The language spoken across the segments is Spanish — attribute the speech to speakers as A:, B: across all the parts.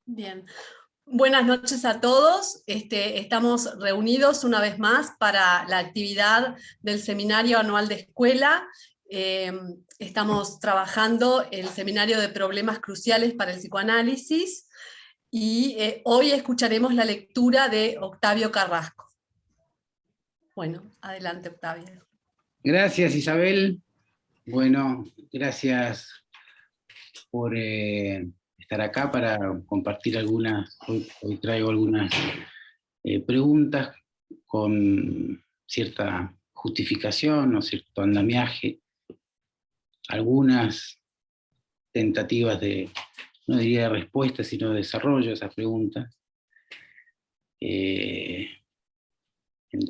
A: Bien. Buenas noches a todos. Estamos reunidos una vez más para la actividad del Seminario Anual de Escuela. Estamos trabajando el Seminario de Problemas Cruciales para el Psicoanálisis y hoy escucharemos la lectura de Octavio Carrasco. Bueno, adelante, Octavio.
B: Gracias, Isabel. Bueno, gracias por estar acá para compartir algunas. Hoy traigo algunas preguntas con cierta justificación o cierto andamiaje, algunas tentativas de, no diría de respuesta, sino de desarrollo de esas preguntas, en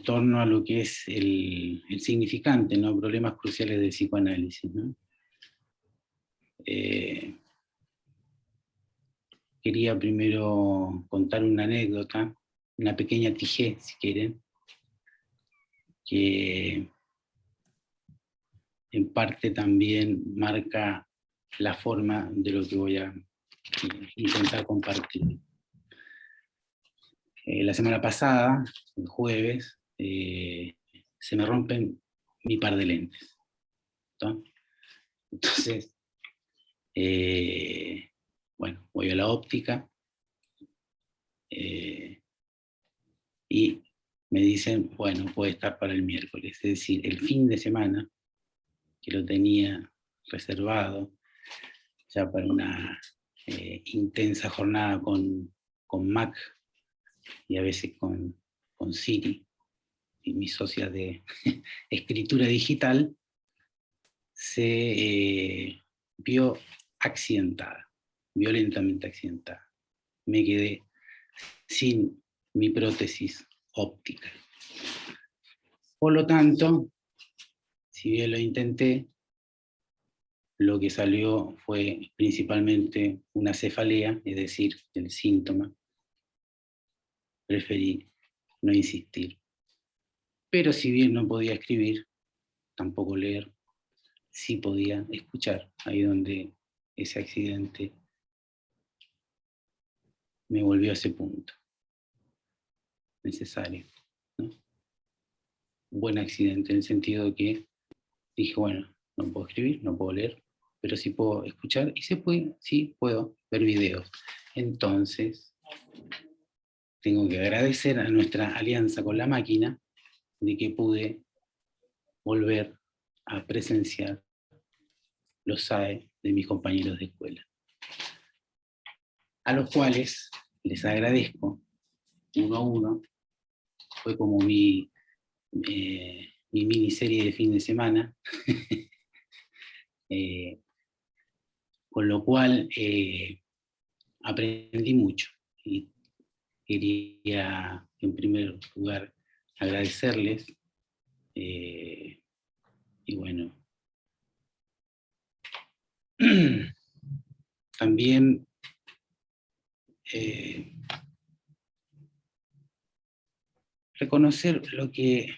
B: torno a lo que es el significante, ¿no? Problemas cruciales del psicoanálisis, ¿no? Quería primero contar una anécdota, una pequeña tijé, si quieren, que en parte también marca la forma de lo que voy a intentar compartir. La semana pasada, el jueves, se me rompen mi par de lentes, ¿no? Entonces, bueno, voy a la óptica y me dicen, bueno, puede estar para el miércoles. Es decir, el fin de semana, que lo tenía reservado ya para una intensa jornada con Mac y a veces con Siri y mis socias de escritura digital, se vio accidentada, violentamente accidentada. Me quedé sin mi prótesis óptica. Por lo tanto, si bien lo intenté, lo que salió fue principalmente una cefalea, es decir, el síntoma. Preferí no insistir. Pero si bien no podía escribir, tampoco leer, sí podía escuchar, ahí donde ese accidente me volvió a ese punto necesario, ¿no? Un buen accidente en el sentido de que dije, bueno, no puedo escribir, no puedo leer, pero sí puedo escuchar y sí puedo ver videos. Entonces, tengo que agradecer a nuestra alianza con la máquina de que pude volver a presenciar los SAE de mis compañeros de escuela, a los cuales les agradezco uno a uno. Fue como mi miniserie de fin de semana, con lo cual aprendí mucho y quería en primer lugar agradecerles y bueno, también reconocer lo que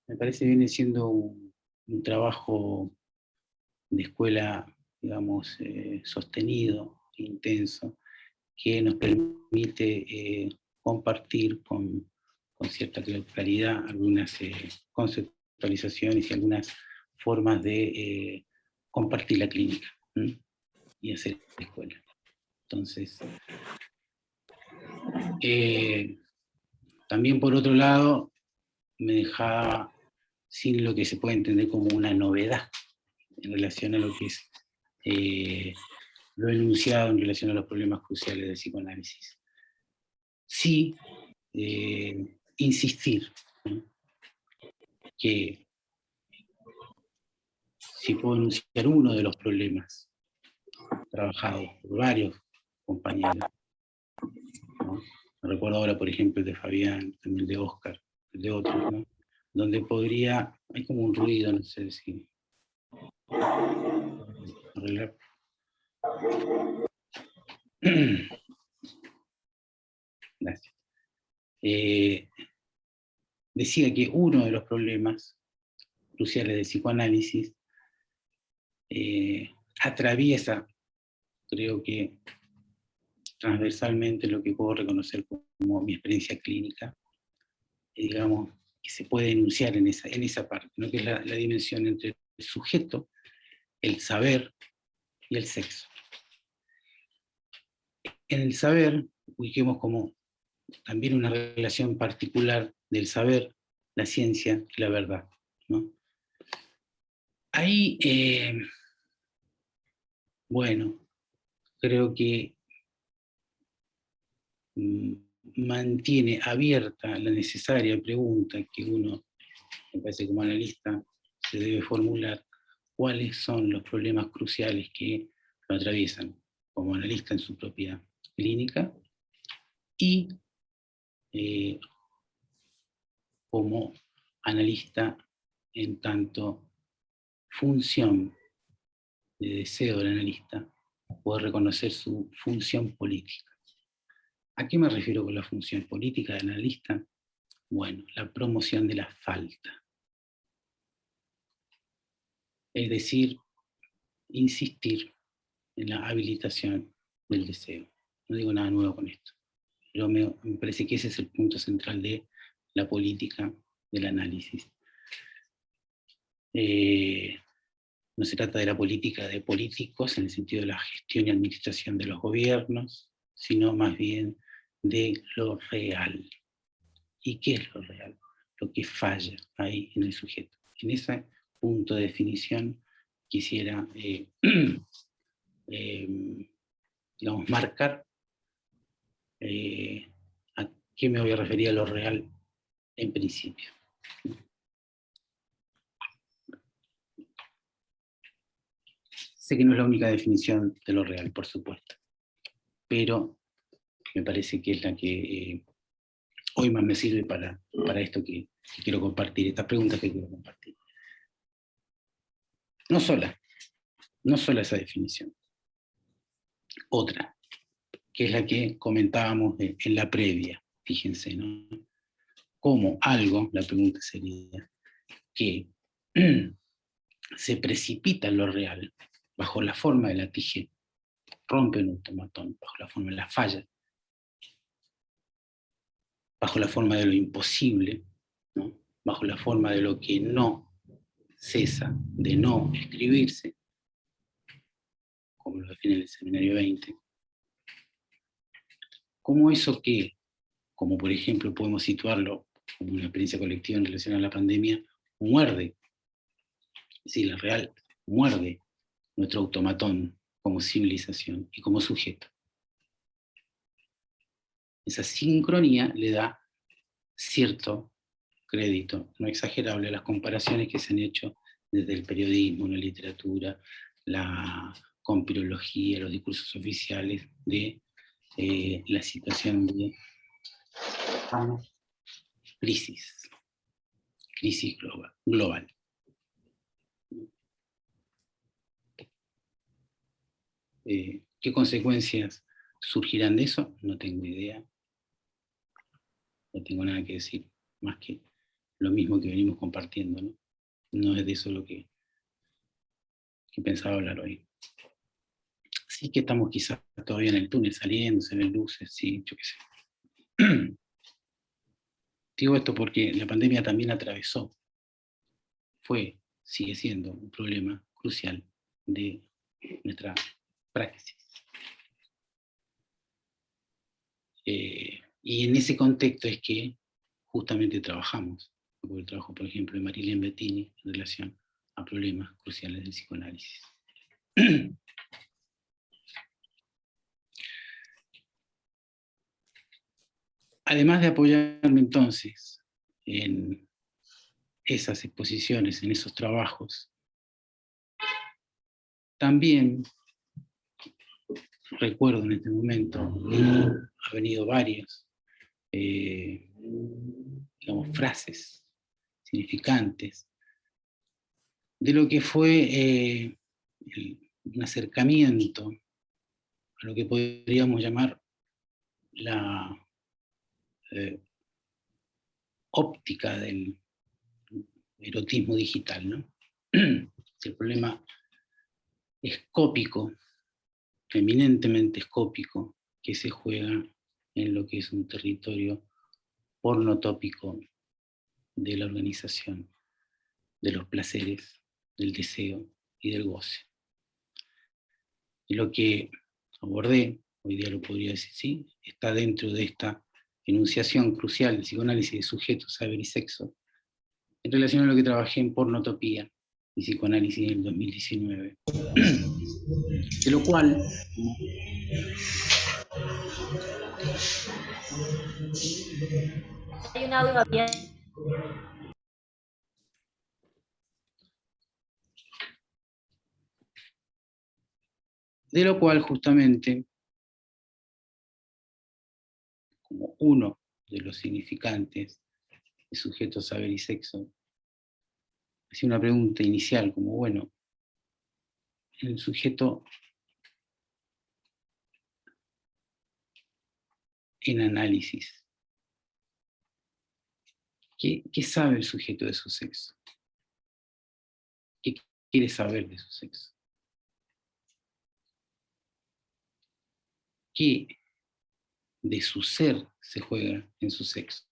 B: me parece viene siendo un trabajo de escuela, digamos, sostenido, intenso, que nos permite compartir con cierta claridad algunas conceptualizaciones y algunas formas de compartir la clínica y hacer escuela. Entonces, también por otro lado, me dejaba sin lo que se puede entender como una novedad en relación a lo que es lo enunciado en relación a los problemas cruciales del psicoanálisis. Sí, insistir, ¿no? Que si puedo enunciar uno de los problemas trabajados por varios compañeros, ¿no? Me recuerdo ahora, por ejemplo, el de Fabián, también el de Oscar, el de otros, ¿no? Donde podría, hay como un ruido, no sé si arreglar. Gracias. Decía que uno de los problemas cruciales del psicoanálisis atraviesa, creo que transversalmente lo que puedo reconocer como mi experiencia clínica, digamos, que se puede enunciar en esa parte, ¿no? Que es la dimensión entre el sujeto, el saber y el sexo. En el saber, ubiquemos como también una relación particular del saber, la ciencia y la verdad, ¿no? Ahí, bueno, creo que mantiene abierta la necesaria pregunta que uno, me parece como analista, se debe formular: cuáles son los problemas cruciales que lo atraviesan como analista en su propia clínica y como analista en tanto función de deseo del analista, poder reconocer su función política. ¿A qué me refiero con la función política del analista? Bueno, la promoción de la falta. Es decir, insistir en la habilitación del deseo. No digo nada nuevo con esto, pero me parece que ese es el punto central de la política del análisis. No se trata de la política de políticos en el sentido de la gestión y administración de los gobiernos, sino más bien de lo real. ¿Y qué es lo real? Lo que falla ahí en el sujeto. En ese punto de definición quisiera digamos, marcar a qué me voy a referir a lo real en principio. Sé que no es la única definición de lo real, por supuesto, pero me parece que es la que hoy más me sirve para esto que quiero compartir, estas preguntas que quiero compartir. No sola esa definición. Otra, que es la que comentábamos en la previa, fíjense, ¿no? Como algo, la pregunta sería, que se precipita en lo real, bajo la forma de la TIG, rompe un automatón, bajo la forma de la falla, bajo la forma de lo imposible, ¿no? Bajo la forma de lo que no cesa de no escribirse, como lo define el seminario 20, como eso que, como por ejemplo podemos situarlo como una experiencia colectiva en relación a la pandemia, muerde, es decir, la real muerde nuestro automatón como civilización y como sujeto. Esa sincronía le da cierto crédito, no exagerable, a las comparaciones que se han hecho desde el periodismo, la literatura, la conspirología, los discursos oficiales de la situación de crisis global. ¿Qué consecuencias surgirán de eso? No tengo idea. No tengo nada que decir, más que lo mismo que venimos compartiendo, ¿no? No es de eso lo que pensaba hablar hoy. Sí que estamos quizás todavía en el túnel saliendo, se ven luces, sí, yo qué sé. Digo esto porque la pandemia también atravesó, sigue siendo un problema crucial de nuestra praxis. Y en ese contexto es que justamente trabajamos, porque el trabajo, por ejemplo, de Marilén Bettini en relación a problemas cruciales del psicoanálisis. Además de apoyarme entonces en esas exposiciones, en esos trabajos, también recuerdo en este momento, ha venido varios, digamos, frases significantes de lo que fue un acercamiento a lo que podríamos llamar la óptica del erotismo digital, ¿no? El problema escópico, eminentemente escópico, que se juega en lo que es un territorio pornotópico de la organización, de los placeres, del deseo y del goce. Y lo que abordé, hoy día lo podría decir, sí, está dentro de esta enunciación crucial del psicoanálisis de sujeto, saber y sexo, en relación a lo que trabajé en Pornotopía y Psicoanálisis en el 2019. De lo cual,
C: hay un audio abierto.
B: De lo cual justamente, como uno de los significantes de sujeto, saber y sexo, hacía una pregunta inicial, como bueno, el sujeto en análisis, ¿qué sabe el sujeto de su sexo? ¿Qué quiere saber de su sexo? ¿Qué de su ser se juega en su sexo?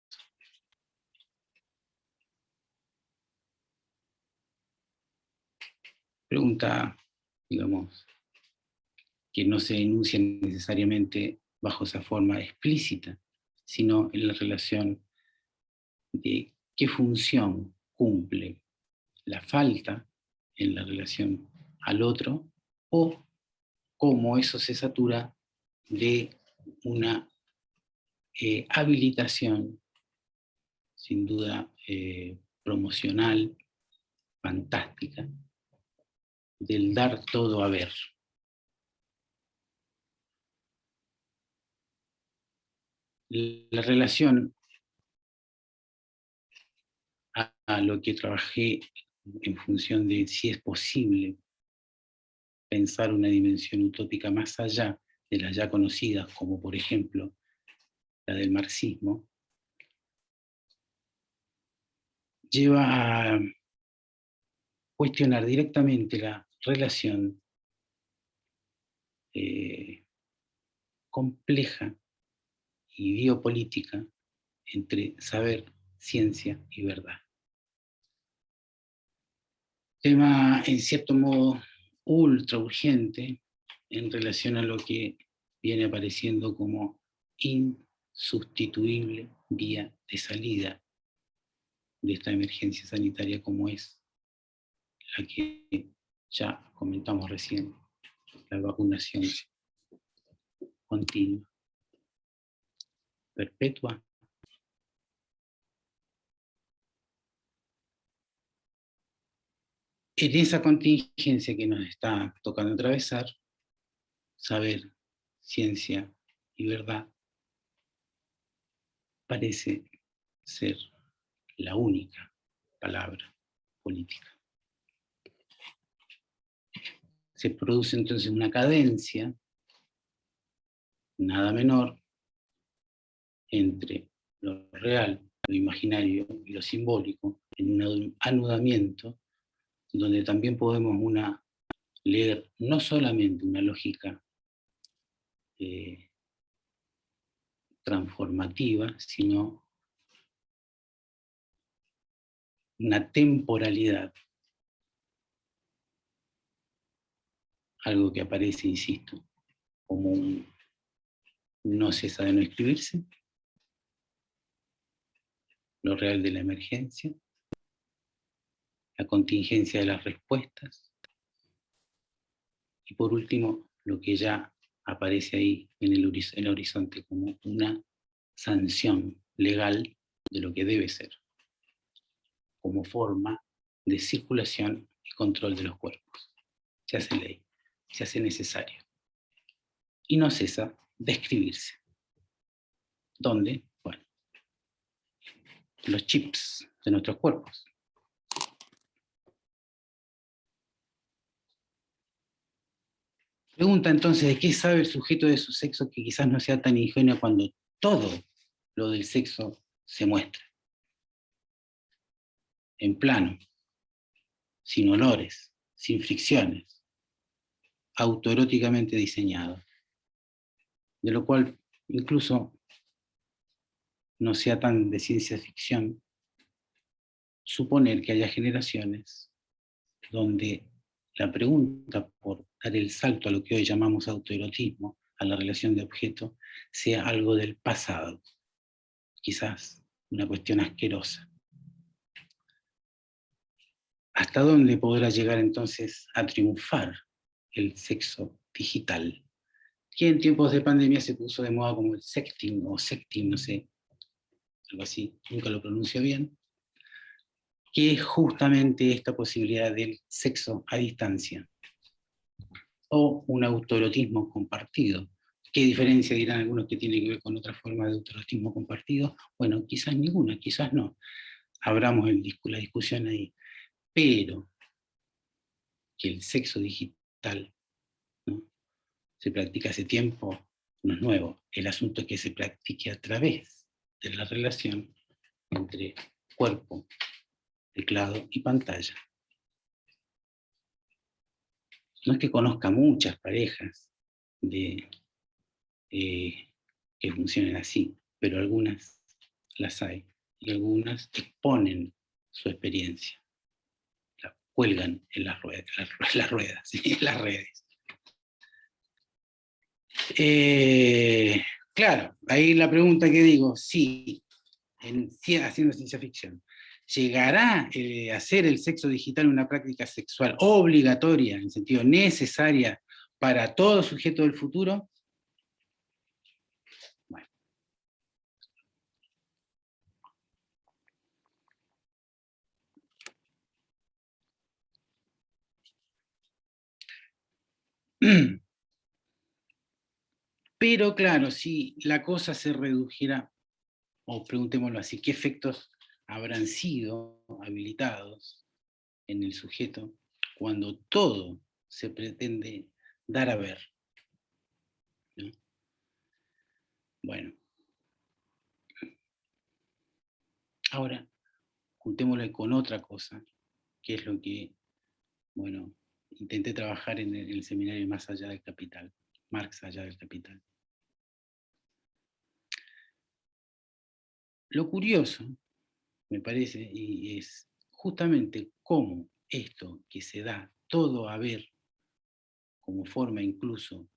B: Pregunta, digamos, que no se enuncia necesariamente bajo esa forma explícita, sino en la relación de qué función cumple la falta en la relación al otro, o cómo eso se satura de una habilitación, sin duda promocional, fantástica, del dar todo a ver. La relación a lo que trabajé en función de si es posible pensar una dimensión utópica más allá de las ya conocidas, como por ejemplo la del marxismo, lleva a cuestionar directamente la relación compleja y biopolítica entre saber, ciencia y verdad. Tema en cierto modo ultra urgente en relación a lo que viene apareciendo como insustituible vía de salida de esta emergencia sanitaria, como es la que ya comentamos recién, la vacunación continua, perpetua. En esa contingencia que nos está tocando atravesar, saber, ciencia y verdad parece ser la única palabra política. Se produce entonces una cadencia nada menor entre lo real, lo imaginario y lo simbólico, en un anudamiento donde también podemos leer no solamente una lógica transformativa, sino una temporalidad, algo que aparece, insisto, como un no cesa de no escribirse, lo real de la emergencia, la contingencia de las respuestas, y por último, lo que ya aparece ahí en el horizonte como una sanción legal de lo que debe ser, como forma de circulación y control de los cuerpos. Se hace ley, se hace necesario, y no cesa de escribirse. ¿Dónde? Bueno, los chips de nuestros cuerpos. Pregunta entonces, ¿de qué sabe el sujeto de su sexo que quizás no sea tan ingenuo cuando todo lo del sexo se muestra? En plano, sin olores, sin fricciones, autoeróticamente diseñado. de lo cual incluso no sea tan de ciencia ficción suponer que haya generaciones donde la pregunta por dar el salto a lo que hoy llamamos autoerotismo, a la relación de objeto, sea algo del pasado, quizás una cuestión asquerosa. ¿Hasta dónde podrá llegar entonces a triunfar el sexo digital? Que en tiempos de pandemia se puso de moda como el sexting o sexting, no sé, algo así, nunca lo pronuncio bien, que es justamente esta posibilidad del sexo a distancia, o un autoerotismo compartido. ¿Qué diferencia dirán algunos que tiene que ver con otra forma de autoerotismo compartido? Bueno, quizás ninguna, quizás no. Abramos la discusión ahí. Pero que el sexo digital, ¿no?, se practica hace tiempo, no es nuevo. El asunto es que se practique a través de la relación entre cuerpo, teclado y pantalla. No es que conozca muchas parejas que funcionen así, pero algunas las hay y algunas exponen su experiencia, la cuelgan en las ruedas, ¿sí?, en las redes. Claro, ahí la pregunta que digo, sí, haciendo ciencia ficción, ¿llegará a ser el sexo digital una práctica sexual obligatoria, en sentido necesaria para todo sujeto del futuro? Bueno. Pero claro, si la cosa se redujera, o preguntémoslo así, ¿qué efectos habrán sido habilitados en el sujeto cuando todo se pretende dar a ver, ¿no? Bueno, ahora juntémoslo con otra cosa, que es lo que, bueno, intenté trabajar en el seminario Más allá del capital, Marx allá del capital. Lo curioso, me parece, y es justamente cómo esto que se da todo a ver como forma incluso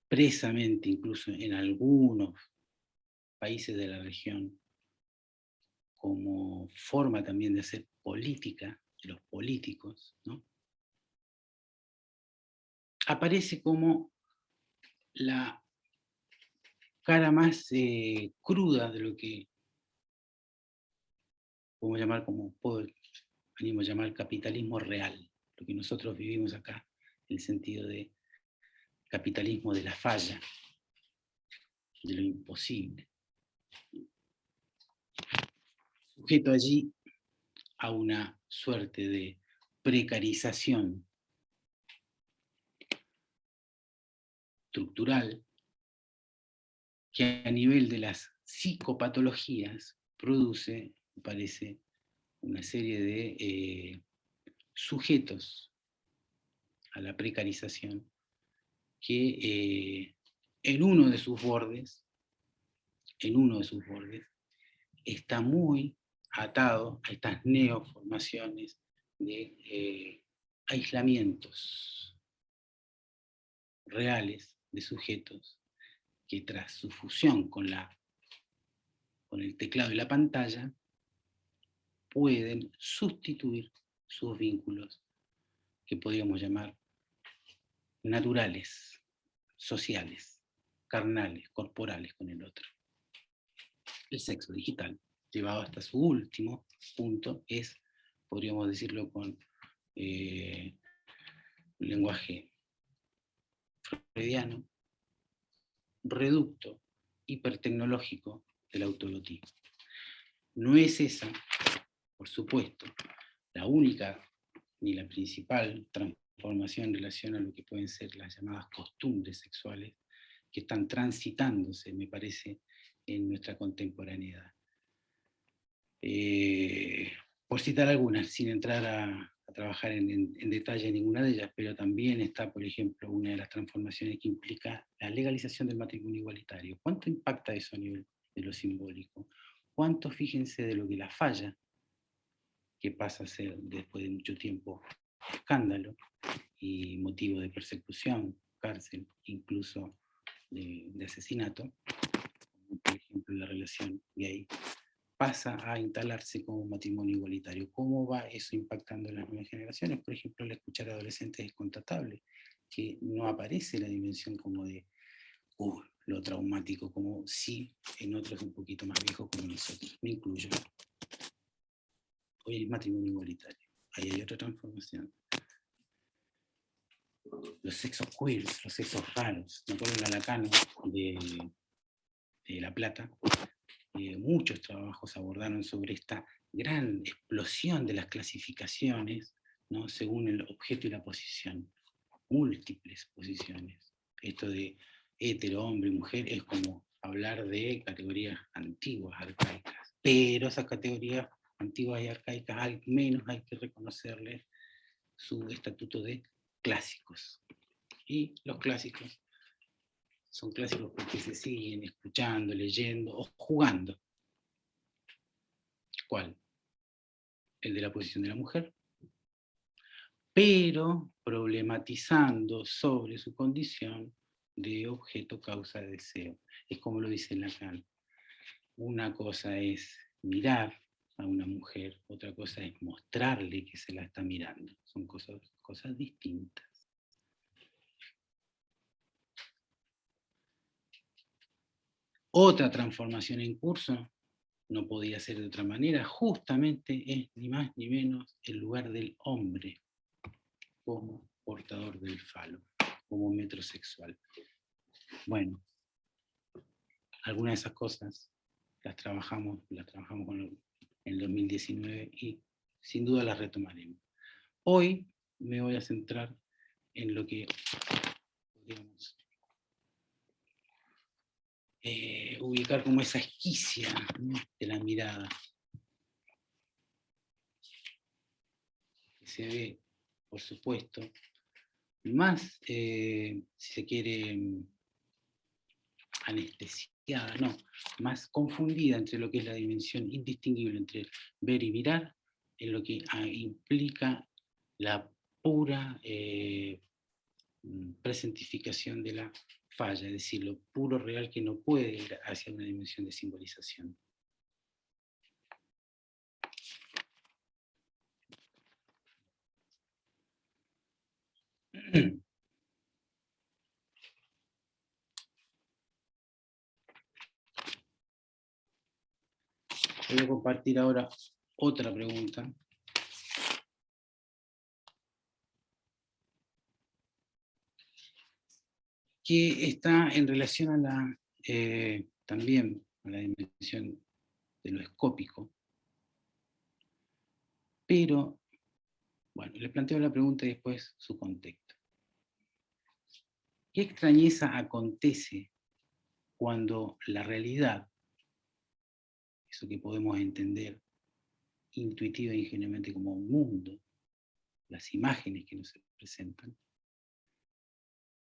B: expresamente, incluso en algunos países de la región, como forma también de hacer política de los políticos, ¿no?, aparece como la cara más cruda de lo que podemos llamar, animo a llamar capitalismo real, lo que nosotros vivimos acá, en el sentido de capitalismo de la falla, de lo imposible. Sujeto allí a una suerte de precarización estructural que a nivel de las psicopatologías produce, me parece, una serie de sujetos a la precarización que en uno de sus bordes, está muy atado a estas neoformaciones de aislamientos reales de sujetos que tras su fusión con el teclado y la pantalla pueden sustituir sus vínculos que podríamos llamar naturales, sociales, carnales, corporales con el otro. El sexo digital, llevado hasta su último punto, es, podríamos decirlo con un lenguaje freudiano, reducto hipertecnológico del autoerotismo. No es esa, por supuesto, la única ni la principal transformación en relación a lo que pueden ser las llamadas costumbres sexuales que están transitándose, me parece, en nuestra contemporaneidad. Por citar algunas, sin entrar a a trabajar en detalle ninguna de ellas, pero también está, por ejemplo, una de las transformaciones que implica la legalización del matrimonio igualitario. ¿Cuánto impacta eso a nivel de lo simbólico? ¿Cuánto, fíjense, de lo que la falla, que pasa a ser después de mucho tiempo escándalo y motivo de persecución, cárcel, incluso de asesinato, como por ejemplo la relación gay, pasa a instalarse como un matrimonio igualitario? ¿Cómo va eso impactando en las nuevas generaciones? Por ejemplo, el escuchar a adolescentes es constatable, que no aparece la dimensión como de lo traumático, como sí en otros un poquito más viejos como nosotros, me incluyo. Hoy es matrimonio igualitario, ahí hay otra transformación. Los sexos queers, los sexos raros, me acuerdo en la Lacano de La Plata, muchos trabajos abordaron sobre esta gran explosión de las clasificaciones, ¿no?, según el objeto y la posición, múltiples posiciones. Esto de hetero, hombre y mujer es como hablar de categorías antiguas, arcaicas, pero esas categorías antiguas y arcaicas al menos hay que reconocerles su estatuto de clásicos. Y los clásicos son clásicos porque se siguen escuchando, leyendo o jugando. ¿Cuál? El de la posición de la mujer, pero problematizando sobre su condición de objeto causa de deseo. Es como lo dice Lacan. Una cosa es mirar a una mujer, otra cosa es mostrarle que se la está mirando. Son cosas distintas. Otra transformación en curso, no podía ser de otra manera, justamente es ni más ni menos el lugar del hombre como portador del falo, como metrosexual. Bueno, algunas de esas cosas las trabajamos en el 2019 y sin duda las retomaremos. Hoy me voy a centrar en lo que podríamos ubicar como esa esquicia, ¿no?, de la mirada, que se ve, por supuesto, más, si se quiere, anestesiada, no, más confundida entre lo que es la dimensión indistinguible entre ver y mirar, en lo que implica la pura presentificación de la falla, es decir, lo puro real que no puede ir hacia una dimensión de simbolización. Voy a compartir ahora otra pregunta. Que está en relación a la, también a la dimensión de lo escópico. Pero, bueno, les planteo la pregunta y después su contexto. ¿Qué extrañeza acontece cuando la realidad, eso que podemos entender intuitiva e ingenuamente como un mundo, las imágenes que nos presentan,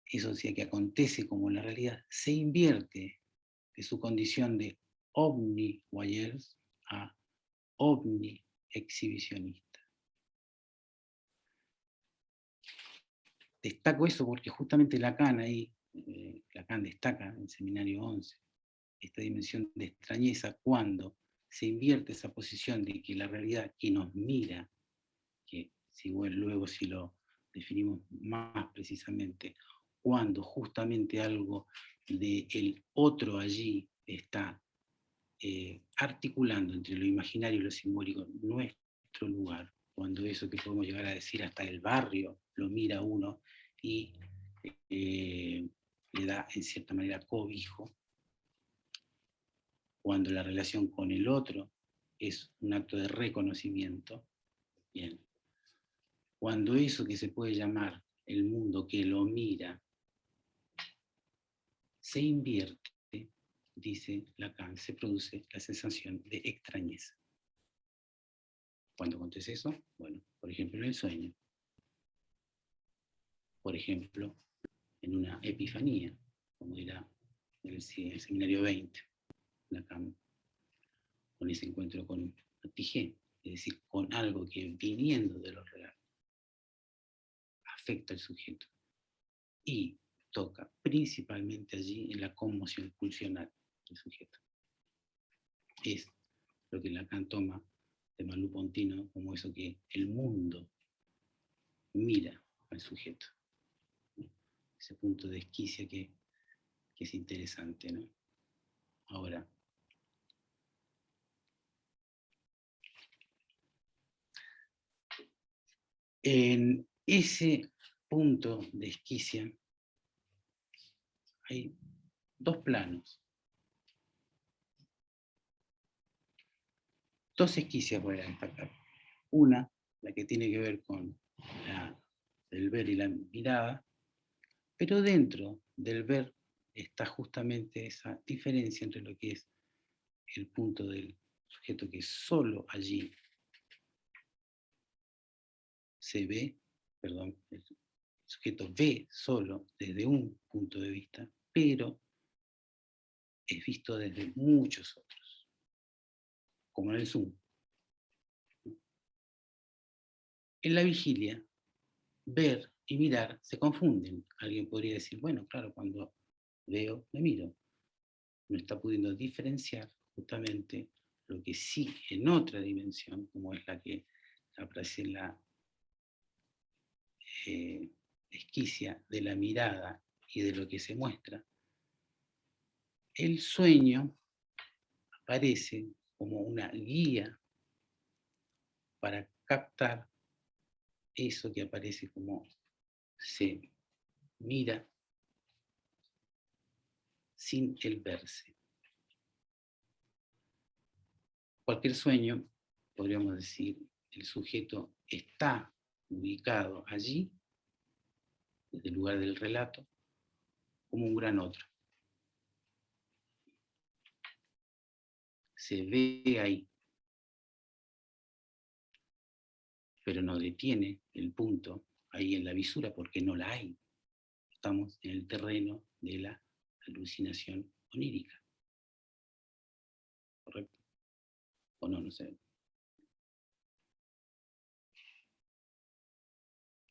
B: eso sí que acontece como la realidad, se invierte de su condición de omni-voyeurs a omni-exhibicionista? Destaco eso porque justamente Lacan ahí, Lacan destaca en Seminario 11, esta dimensión de extrañeza cuando se invierte esa posición de que la realidad que nos mira, que si luego si lo definimos más precisamente, cuando justamente algo del otro allí está articulando entre lo imaginario y lo simbólico nuestro lugar, cuando eso que podemos llegar a decir hasta el barrio lo mira uno y le da en cierta manera cobijo, cuando la relación con el otro es un acto de reconocimiento, bien, cuando eso que se puede llamar el mundo que lo mira se invierte, dice Lacan, se produce la sensación de extrañeza. ¿Cuándo acontece eso? Bueno, por ejemplo, en el sueño. Por ejemplo, en una epifanía, como dirá el seminario 20, Lacan, con ese encuentro con Tigé, es decir, con algo que viniendo de lo real afecta al sujeto y toca principalmente allí en la conmoción pulsional del sujeto. Es lo que Lacan toma de Merleau-Ponty como eso que el mundo mira al sujeto. Ese punto de esquicia que es interesante, ¿no? Ahora, en ese punto de esquicia hay dos planos. Dos esquicias voy a destacar. Una, la que tiene que ver con el ver y la mirada, pero dentro del ver está justamente esa diferencia entre lo que es el punto del sujeto que solo allí se ve, perdón, el sujeto ve solo desde un punto de vista, pero es visto desde muchos otros, como en el Zoom. En la vigilia, ver y mirar se confunden. Alguien podría decir, bueno, claro, cuando veo, me miro. No está pudiendo diferenciar justamente lo que sí en otra dimensión, como es la que aparece en la esquicia de la mirada y de lo que se muestra. El sueño aparece como una guía para captar eso que aparece como se mira sin el verse. Cualquier sueño, podríamos decir, el sujeto está ubicado allí, desde el lugar del relato, como un gran otro. Se ve ahí, pero no detiene el punto ahí en la visura porque no la hay. Estamos en el terreno de la alucinación onírica. ¿Correcto? O no, no sé.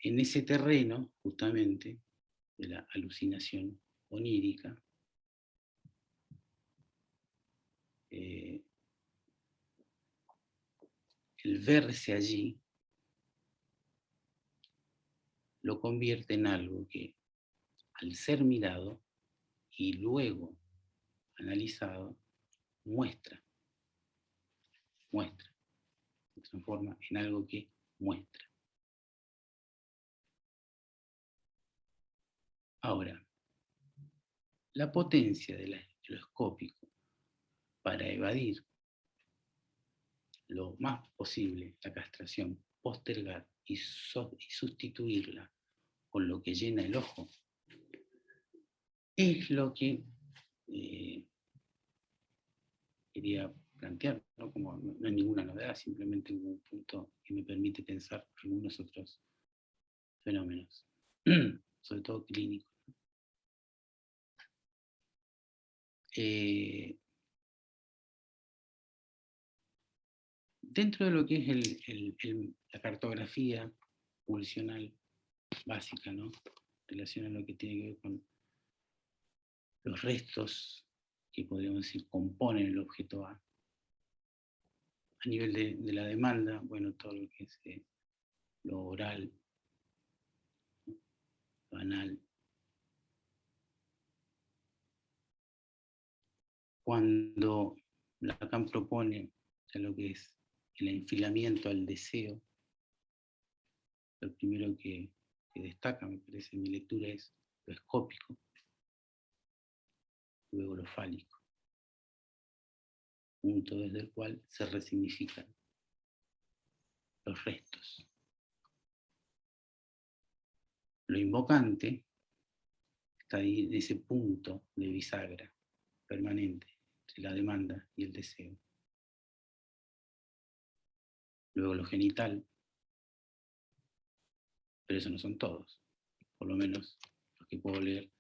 B: En ese terreno, justamente, de la alucinación onírica, el verse allí lo convierte en algo que, al ser mirado y luego analizado, muestra, se transforma en algo que muestra. Ahora, la potencia del estereoscópico para evadir lo más posible la castración, postergar y sustituirla con lo que llena el ojo, es lo que quería plantear, ¿no? Como no hay ninguna novedad, simplemente un punto que me permite pensar algunos otros fenómenos, sobre todo clínicos. Dentro de lo que es la cartografía pulsional básica, ¿no? En relación a lo que tiene que ver con los restos que podríamos decir componen el objeto A. A nivel de la demanda, bueno, todo lo que es lo oral, lo anal. Cuando Lacan propone lo que es el enfilamiento al deseo, lo primero que destaca, me parece, en mi lectura es lo escópico, luego lo fálico, punto desde el cual se resignifican los restos. Lo invocante está ahí en ese punto de bisagra permanente entre la demanda y el deseo. luego lo genital, pero eso no son todos, por lo menos los que puedo leer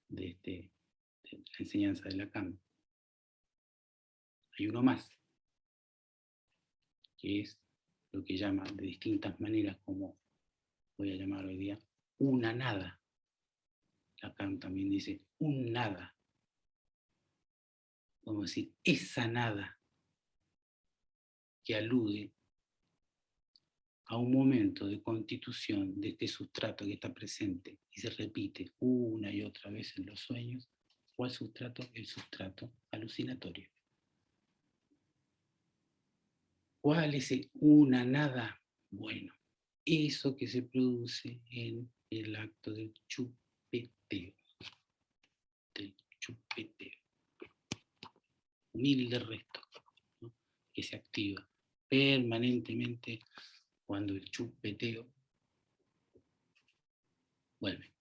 B: de la enseñanza de Lacan. Hay uno más, que es lo que llama de distintas maneras, como voy a llamar hoy día, una nada. Lacan también dice un nada. Vamos a decir, esa nada que alude a un momento de constitución de este sustrato que está presente y se repite una y otra vez en los sueños. ¿Cuál sustrato? El sustrato alucinatorio. ¿Cuál es el una nada? Bueno, eso que se produce en el acto del chupeteo. Del chupeteo. Humilde resto, ¿no? Que se activa permanentemente cuando el chupeteo vuelve.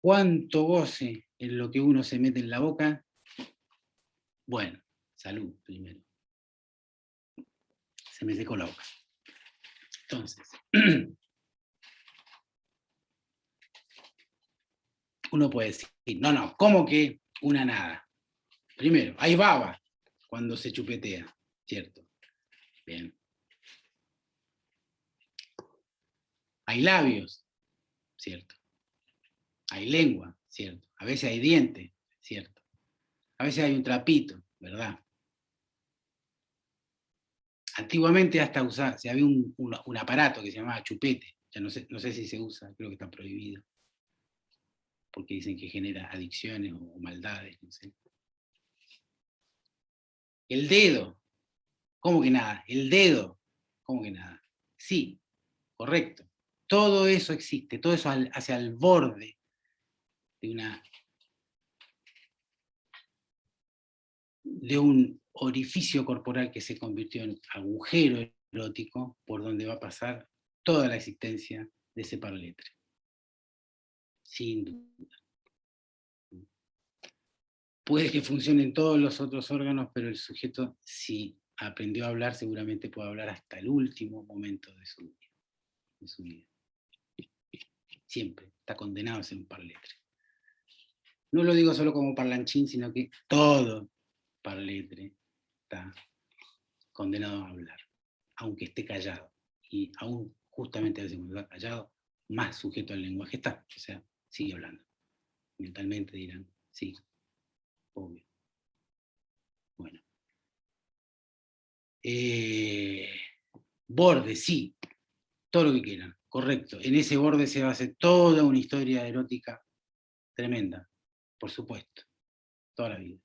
B: ¿Cuánto goce en lo que uno se mete en la boca? Bueno, salud primero. Se me secó la boca. Entonces, uno puede decir, no, ¿cómo que una nada? Primero, hay baba cuando se chupetea, ¿cierto? Bien. Hay labios, ¿cierto? Hay lengua, ¿cierto? A veces hay dientes, ¿cierto? A veces hay un trapito, ¿verdad? Antiguamente hasta se había un aparato que se llamaba chupete, ya no sé si se usa, creo que está prohibido, porque dicen que genera adicciones o maldades, no sé. El dedo, ¿cómo que nada? El dedo, ¿cómo que nada? Sí, correcto. Todo eso existe, todo eso hacia el borde de un orificio corporal que se convirtió en agujero erótico por donde va a pasar toda la existencia de ese parletre. Sin duda. Puede que funcionen todos los otros órganos, pero el sujeto, si aprendió a hablar, seguramente puede hablar hasta el último momento de su vida. Siempre está condenado a ser un parletre. No lo digo solo como parlanchín, sino que todo parletre está condenado a hablar, aunque esté callado. Y aún justamente a veces cuando está callado, más sujeto al lenguaje está, o sea, sigue hablando. Mentalmente dirán, sí, obvio. Bueno. Borde, sí, todo lo que quieran, correcto. En ese borde se va a hacer toda una historia erótica tremenda, por supuesto, toda la vida.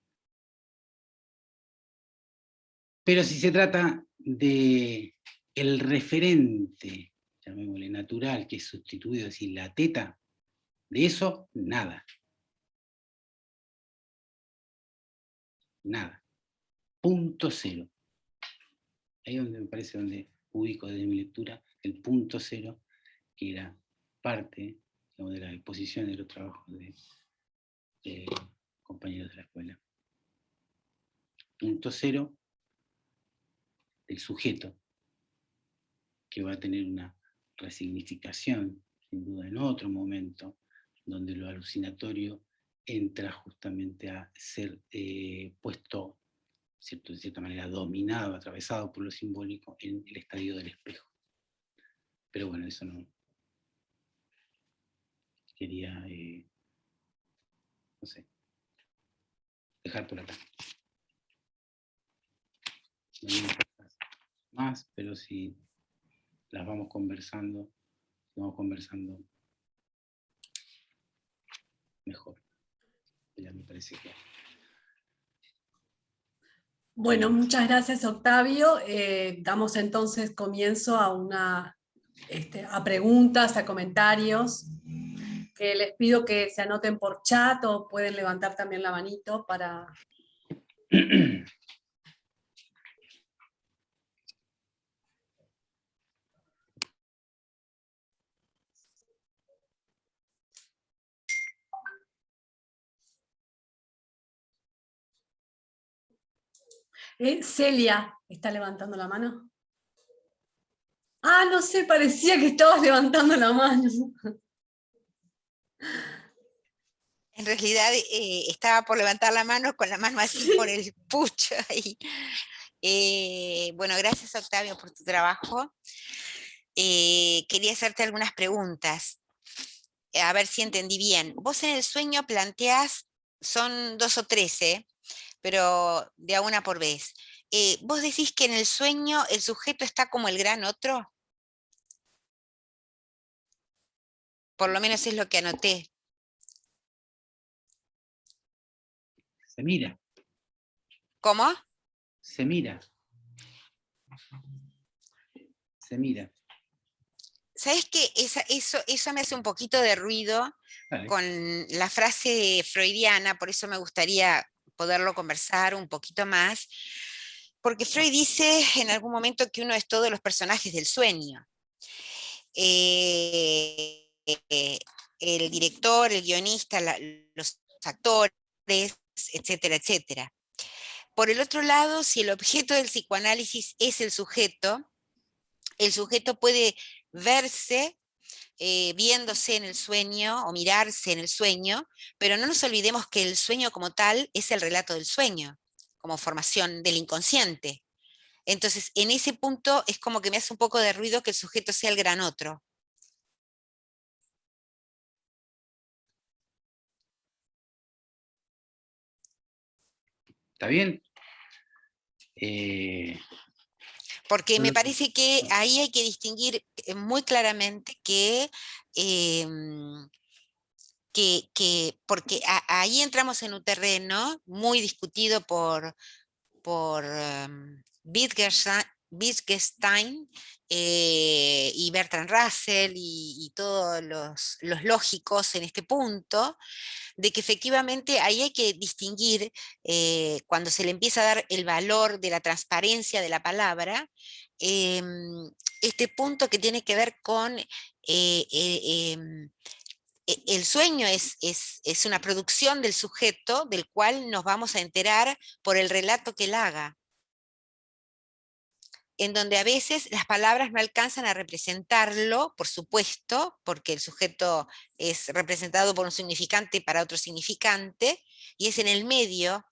B: Pero si se trata de el referente, llamémosle natural, que es sustituido, es decir, la teta, de eso, nada. Nada. Punto cero. Ahí es donde me parece donde ubico desde mi lectura el punto cero, que era parte, digamos, de la exposición de los trabajos de compañeros de la escuela. Punto cero del sujeto, que va a tener una resignificación, sin duda, en otro momento, donde lo alucinatorio entra justamente a ser puesto, ¿cierto?, de cierta manera dominado, atravesado por lo simbólico en el estadio del espejo. Pero bueno, eso no quería, no sé, dejar por acá. No hay cosas más, pero si las vamos conversando mejor. Ya me parece que...
A: Bueno, muchas gracias, Octavio. Damos entonces comienzo a preguntas, a comentarios, que les pido que se anoten por chat o pueden levantar también la manito para... Celia, ¿está levantando la mano? Ah, no sé, parecía que estabas levantando la mano.
C: En realidad estaba por levantar la mano con la mano así por el pucho ahí. Bueno, gracias Octavio por tu trabajo. Quería hacerte algunas preguntas, a ver si entendí bien. Vos en el sueño planteás, son 2 o 13, pero de a una por vez. ¿Vos decís que en el sueño el sujeto está como el gran otro? Por lo menos es lo que anoté.
B: Se mira,
C: ¿Cómo?
B: se mira, se mira.
C: ¿Sabes qué? Eso me hace un poquito de ruido
B: Vale.
C: con la frase freudiana, por eso me gustaría poderlo conversar un poquito más, porque Freud dice en algún momento que uno es todos los personajes del sueño. El director, el guionista, los actores, etcétera, etcétera. Por el otro lado, si el objeto del psicoanálisis es el sujeto puede verse viéndose en el sueño o mirarse en el sueño, pero no nos olvidemos que el sueño como tal es el relato del sueño, como formación del inconsciente. Entonces, en ese punto es como que me hace un poco de ruido que el sujeto sea el gran otro.
B: ¿Está bien?
C: Porque me parece que ahí hay que distinguir muy claramente porque ahí entramos en un terreno muy discutido por Wittgenstein y Bertrand Russell y todos los lógicos en este punto, de que efectivamente ahí hay que distinguir cuando se le empieza a dar el valor de la transparencia de la palabra, este punto que tiene que ver con el sueño es una producción del sujeto del cual nos vamos a enterar por el relato que él haga, en donde a veces las palabras no alcanzan a representarlo, por supuesto, porque el sujeto es representado por un significante para otro significante, y es en el medio,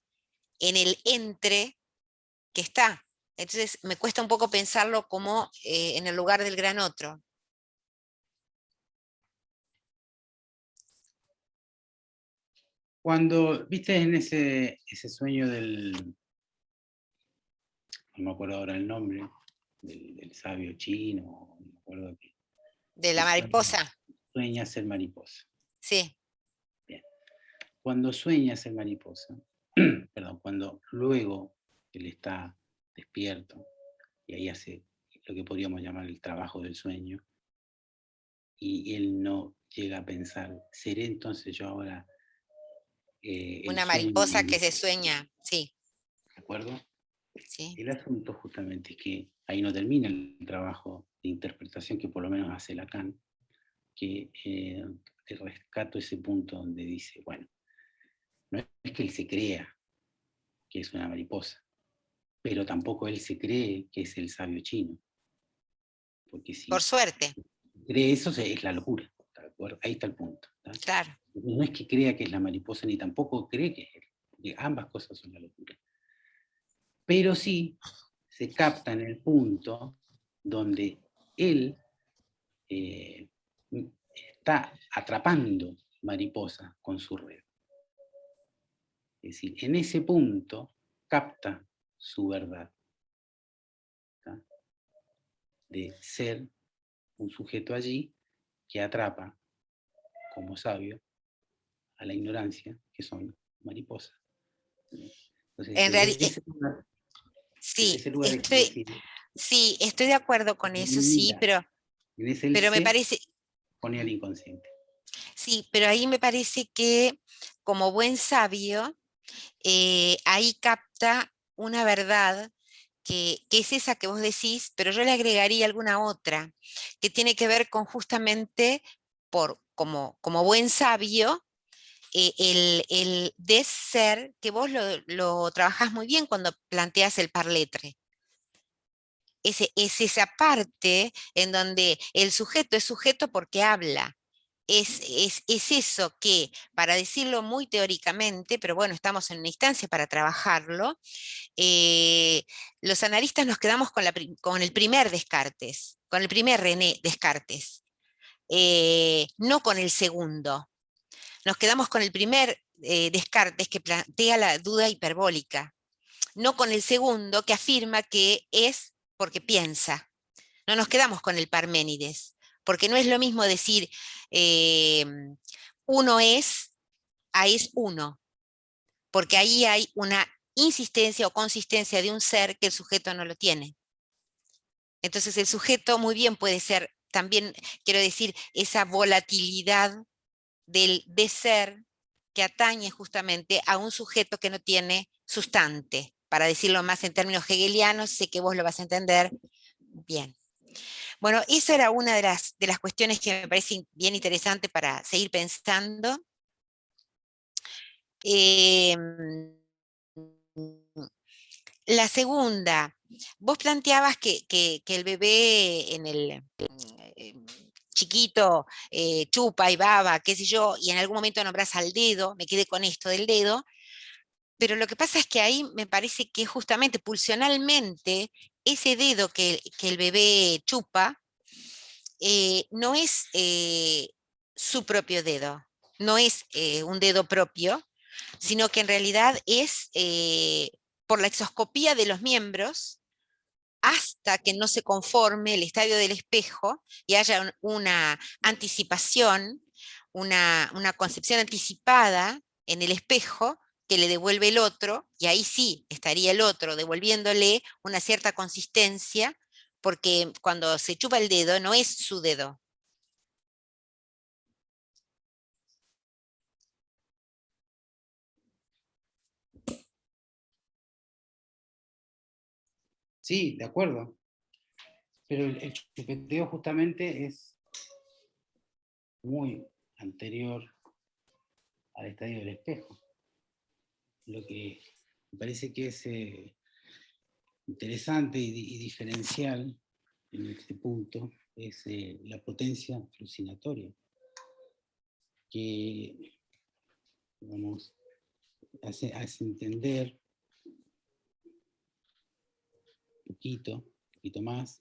C: en el entre, que está. Entonces me cuesta un poco pensarlo como en el lugar del gran otro.
B: Cuando, viste en ese sueño no me acuerdo ahora el nombre, del sabio chino, no me acuerdo
C: De
B: que
C: la mariposa,
B: sueña ser mariposa.
C: sí.
B: Bien. Cuando sueña ser mariposa, perdón, cuando luego él está despierto y ahí hace lo que podríamos llamar el trabajo del sueño, y él no llega a pensar, ¿seré entonces yo ahora el
C: Una
B: sueño?
C: mariposa que se sueña, sí,
B: ¿De acuerdo?
C: sí.
B: El asunto justamente es que ahí no termina el trabajo de interpretación que por lo menos hace Lacan, que rescato ese punto donde dice, bueno, no es que él se crea que es una mariposa, pero tampoco él se cree que es el sabio chino, porque
C: Por
B: si
C: suerte,
B: cree eso es la locura, ¿de acuerdo? Ahí está el punto. ¿Tá?
C: claro.
B: No es que crea que es la mariposa, ni tampoco cree que es él, porque ambas cosas son la locura. Pero sí se capta en el punto donde él está atrapando mariposas con su red. Es decir, en ese punto capta su verdad, ¿tá? De ser un sujeto allí que atrapa, como sabio, a la ignorancia, que son mariposas. Entonces,
C: En
B: desde
C: realidad, sí,
B: ese lugar hay que decir,
C: sí, estoy de acuerdo con eso, sí,
B: mira, en ese el
C: pero me
B: C
C: parece,
B: pone al inconsciente.
C: sí, pero ahí me parece que como buen sabio, ahí capta una verdad que es esa que vos decís, pero yo le agregaría alguna otra, que tiene que ver con justamente como buen sabio, el des ser, que vos lo trabajás muy bien cuando planteas el par lettre. Es esa parte en donde el sujeto es sujeto porque habla. Es eso que, para decirlo muy teóricamente, pero bueno, estamos en una instancia para trabajarlo, los analistas nos quedamos con el primer Descartes, con el primer René Descartes, no con el segundo. Nos quedamos con el primer Descartes que plantea la duda hiperbólica, no con el segundo que afirma que es porque piensa. No nos quedamos con el Parménides, porque no es lo mismo decir uno es a es uno, porque ahí hay una insistencia o consistencia de un ser que el sujeto no lo tiene. Entonces el sujeto muy bien puede ser también, quiero decir, esa volatilidad del de ser que atañe justamente a un sujeto que no tiene sustante. Para decirlo más en términos hegelianos, sé que vos lo vas a entender bien. Bueno, esa era una de las cuestiones que me parece bien interesante para seguir pensando. La segunda, vos planteabas que el bebé en el chiquito chupa y baba, qué sé yo, y en algún momento nombras al dedo, me quedé con esto del dedo, pero lo que pasa es que ahí me parece que justamente pulsionalmente ese dedo que el bebé chupa no es su propio dedo, no es un dedo propio, sino que en realidad es por la exoscopía de los miembros hasta que no se conforme el estadio del espejo y haya una anticipación, una concepción anticipada en el espejo que le devuelve el otro, y ahí sí estaría el otro devolviéndole una cierta consistencia, porque cuando se chupa el dedo no es su dedo.
B: Sí, de acuerdo. Pero el chupeteo justamente es muy anterior al estadio del espejo. Lo que me parece que es interesante y diferencial en este punto es la potencia alucinatoria, que digamos, hace entender un poquito más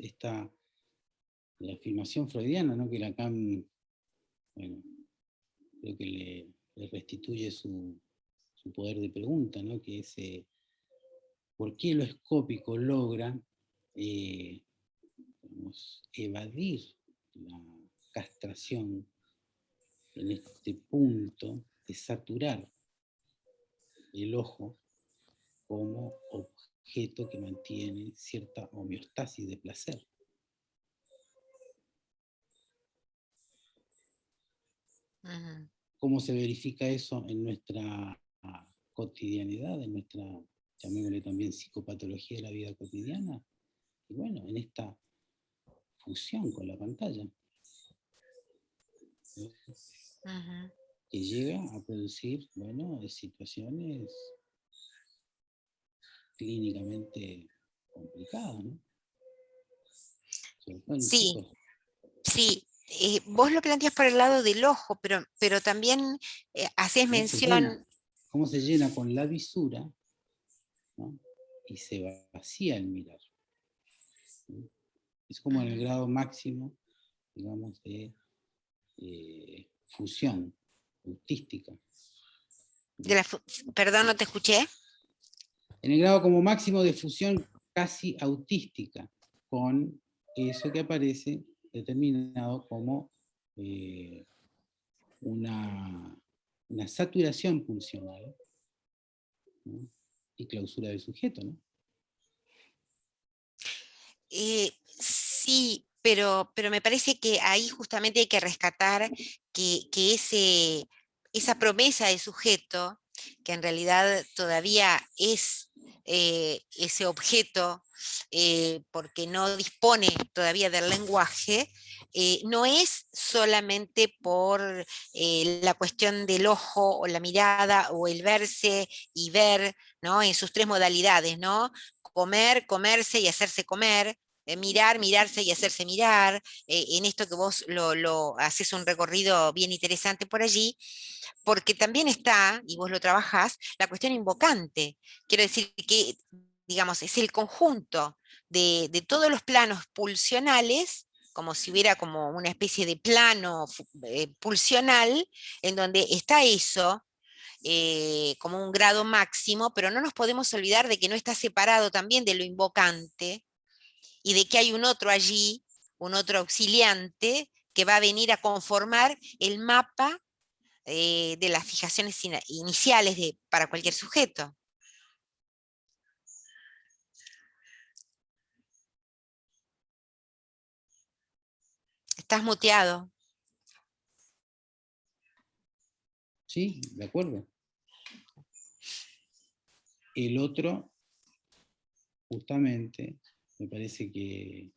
B: la afirmación freudiana, ¿no? Que Lacan, bueno, creo que le restituye su poder de pregunta, ¿no? Que es por qué lo escópico logra digamos, evadir la castración en este punto de saturar el ojo como objeto que mantiene cierta homeostasis de placer.
C: Uh-huh.
B: ¿Cómo se verifica eso en nuestra cotidianidad, en nuestra, llamémosle también, psicopatología de la vida cotidiana? Y bueno, en esta fusión con la pantalla, ¿no?
C: Uh-huh.
B: Que llega a producir, bueno, situaciones clínicamente complicadas, ¿no? Sobre todo en
C: Sí,
B: chicos.
C: sí. Vos lo planteas por el lado del ojo, pero también haces mención.
B: Cómo se llena con la visura, ¿no? Y se vacía el mirar, ¿no? Es como en el grado máximo, digamos, de fusión autística.
C: Perdón, no te escuché.
B: En el grado como máximo de fusión casi autística, con eso que aparece determinado como una saturación pulsional, ¿no? Y clausura del sujeto, ¿no?
C: Sí, pero me parece que ahí justamente hay que rescatar que esa promesa de sujeto que en realidad todavía es ese objeto, porque no dispone todavía del lenguaje, no es solamente por la cuestión del ojo o la mirada o el verse y ver, ¿no? En sus tres modalidades, ¿no? Comer, comerse y hacerse comer, mirar, mirarse y hacerse mirar, en esto que vos lo haces un recorrido bien interesante por allí, porque también está, y vos lo trabajás, la cuestión invocante. Quiero decir que, digamos, es el conjunto de todos los planos pulsionales, como si hubiera como una especie de plano pulsional, en donde está eso, como un grado máximo, pero no nos podemos olvidar de que no está separado también de lo invocante, y de que hay un otro allí, un otro auxiliante, que va a venir a conformar el mapa de las fijaciones iniciales para cualquier sujeto. Estás muteado.
B: Sí, de acuerdo. El otro, justamente, me parece que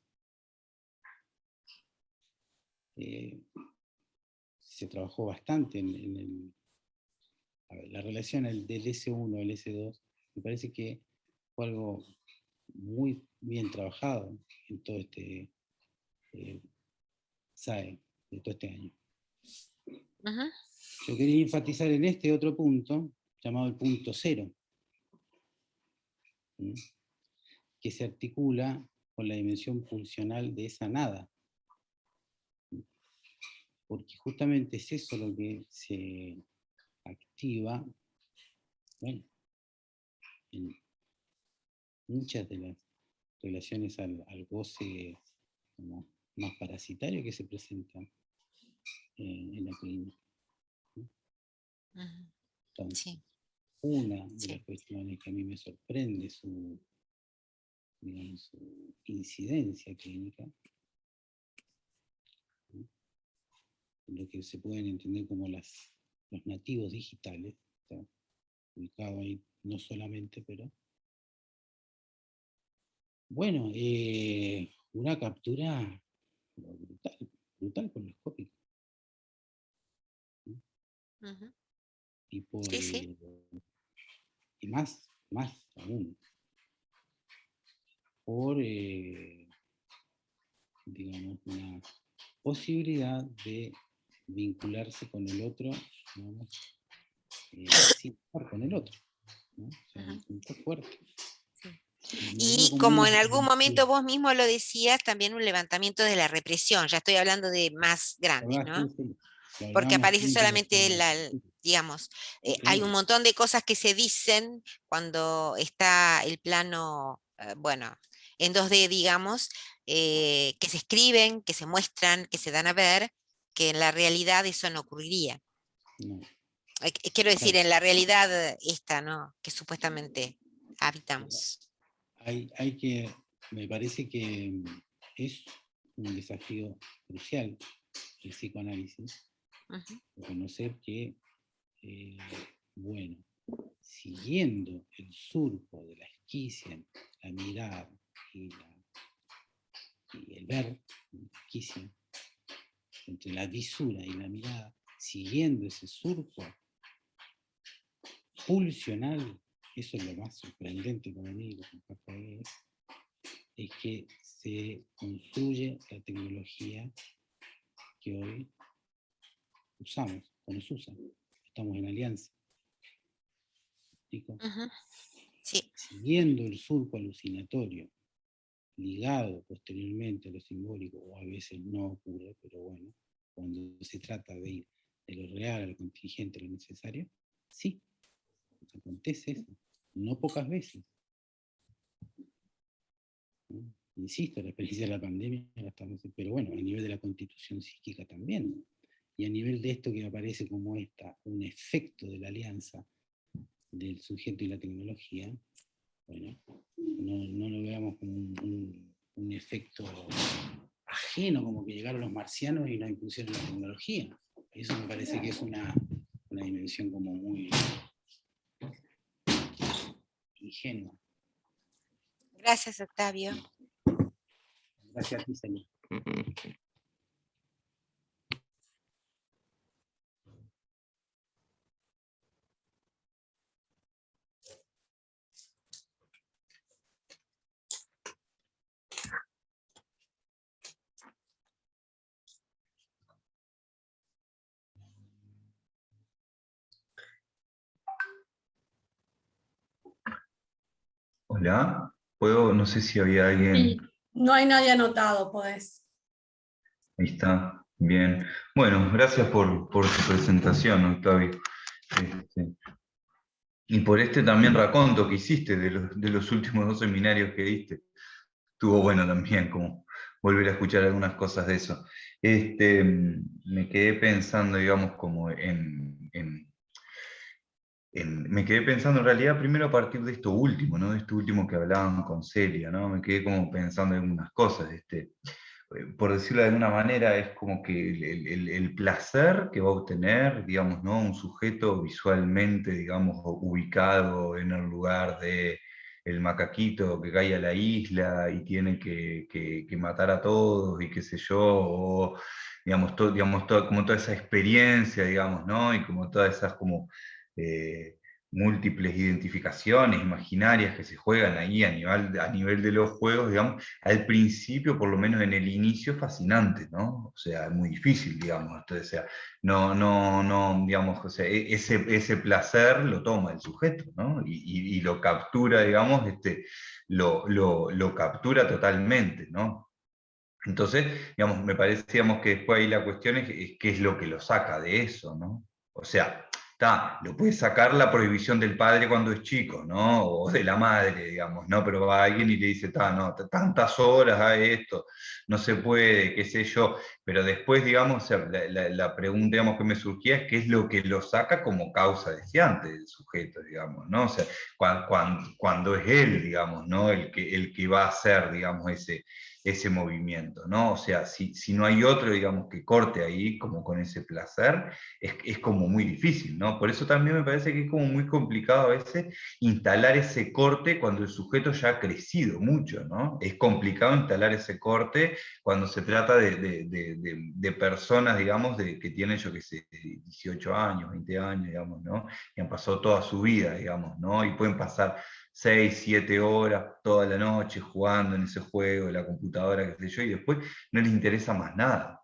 B: se trabajó bastante en la relación del S1 al S2, me parece que fue algo muy bien trabajado en todo este SAE, de todo este año.
C: Uh-huh.
B: Yo quería enfatizar en este otro punto, llamado el punto 0, que se articula con la dimensión pulsional de esa nada. Porque justamente es eso lo que se activa, bueno, en muchas de las relaciones al goce como más parasitario que se presentan en la clínica.
C: Uh-huh.
B: Entonces,
C: Sí.
B: una de las cuestiones que a mí me sorprende digamos, su incidencia clínica, ¿no? Lo que se pueden entender como los nativos digitales, ¿está? Ubicado ahí no solamente, pero bueno, una captura brutal coloscópica, ¿no?
C: Uh-huh.
B: Y,
C: Sí, sí.
B: y más aún, por digamos, una posibilidad de vincularse con el otro, digamos, sin estar con el otro, ¿no? O sea,
C: Uh-huh.
B: muy fuerte.
C: Y como en algún momento vos mismo lo decías, también un levantamiento de la represión, ya estoy hablando de más grandes, ¿no? Porque aparece solamente digamos, hay un montón de cosas que se dicen cuando está el plano, bueno, en 2D, digamos, que se escriben, que se muestran, que se dan a ver, que en la realidad eso no ocurriría.
B: No.
C: Quiero decir, en la realidad esta, ¿no? Que supuestamente habitamos.
B: Hay que, me parece que es un desafío crucial el psicoanálisis,
C: Uh-huh.
B: reconocer que, bueno, siguiendo el surco de la esquicia, la mirada y el ver, esquicia, entre la visura y la mirada, siguiendo ese surco pulsional, eso es lo más sorprendente para mí, es que se construye la tecnología que hoy usamos, o nos usan, estamos en alianza.
C: Uh-huh. Sí.
B: Siguiendo el surco alucinatorio, ligado posteriormente a lo simbólico, o a veces no ocurre, pero bueno, cuando se trata de ir de lo real a lo contingente, a lo necesario, sí, acontece eso, no pocas veces. ¿No? Insisto, la experiencia de la pandemia, pero bueno, a nivel de la constitución psíquica también, y a nivel de esto que aparece como un efecto de la alianza del sujeto y la tecnología, bueno, no lo veamos como un efecto ajeno, como que llegaron los marcianos y nos impusieron la tecnología. Eso me parece que es una dimensión como muy ingenuo.
C: Gracias, Octavio.
B: Gracias a ti, Celia.
D: Hola, ¿puedo? No sé si había alguien.
A: Sí, no hay nadie anotado, podés.
D: Ahí está, bien. Bueno, gracias por tu presentación, Octavio. Este, y por este también raconto que hiciste de los últimos 2 seminarios que diste. Estuvo bueno también, como volver a escuchar algunas cosas de eso. Me quedé pensando, digamos, como me quedé pensando en realidad primero a partir de esto último, ¿no? De esto último que hablaban con Celia, ¿no? Me quedé como pensando en algunas cosas. Por decirlo de alguna manera, es como que el placer que va a obtener, digamos, ¿no? Un sujeto visualmente, digamos, ubicado en el lugar de el macaquito que cae a la isla y tiene que matar a todos y qué sé yo, o digamos, como toda esa experiencia, digamos, ¿no? Y como todas esas como eh, múltiples identificaciones imaginarias que se juegan ahí a nivel de los juegos, digamos, al principio, por lo menos en el inicio, fascinante, ¿no? O sea, es muy difícil, digamos. Entonces, o sea, no, digamos, o sea, ese placer lo toma el sujeto, ¿no? Y lo captura, digamos, lo captura totalmente, ¿no? Entonces, digamos, me parece, digamos, que después ahí la cuestión es qué es lo que lo saca de eso, ¿no? O sea, lo puede sacar la prohibición del padre cuando es chico, ¿no? O de la madre, digamos, ¿no? Pero va alguien y le dice, no, tantas horas a esto, no se puede, qué sé yo. Pero después, digamos, o sea, la pregunta, digamos, que me surgía es qué es lo que lo saca como causa deseante del sujeto, digamos, ¿no? O sea, cuando es él, digamos, ¿no? El que va a hacer, digamos, ese movimiento, ¿no? O sea, si no hay otro, digamos, que corte ahí como con ese placer, es como muy difícil, ¿no? Por eso también me parece que es como muy complicado a veces instalar ese corte cuando el sujeto ya ha crecido mucho, ¿no? Es complicado instalar ese corte cuando se trata de personas, digamos, que tienen, yo qué sé, 18 años, 20 años, digamos, ¿no? Y han pasado toda su vida, digamos, ¿no? Y pueden pasar 6, 7 horas toda la noche jugando en ese juego, de la computadora, qué sé yo, y después no les interesa más nada.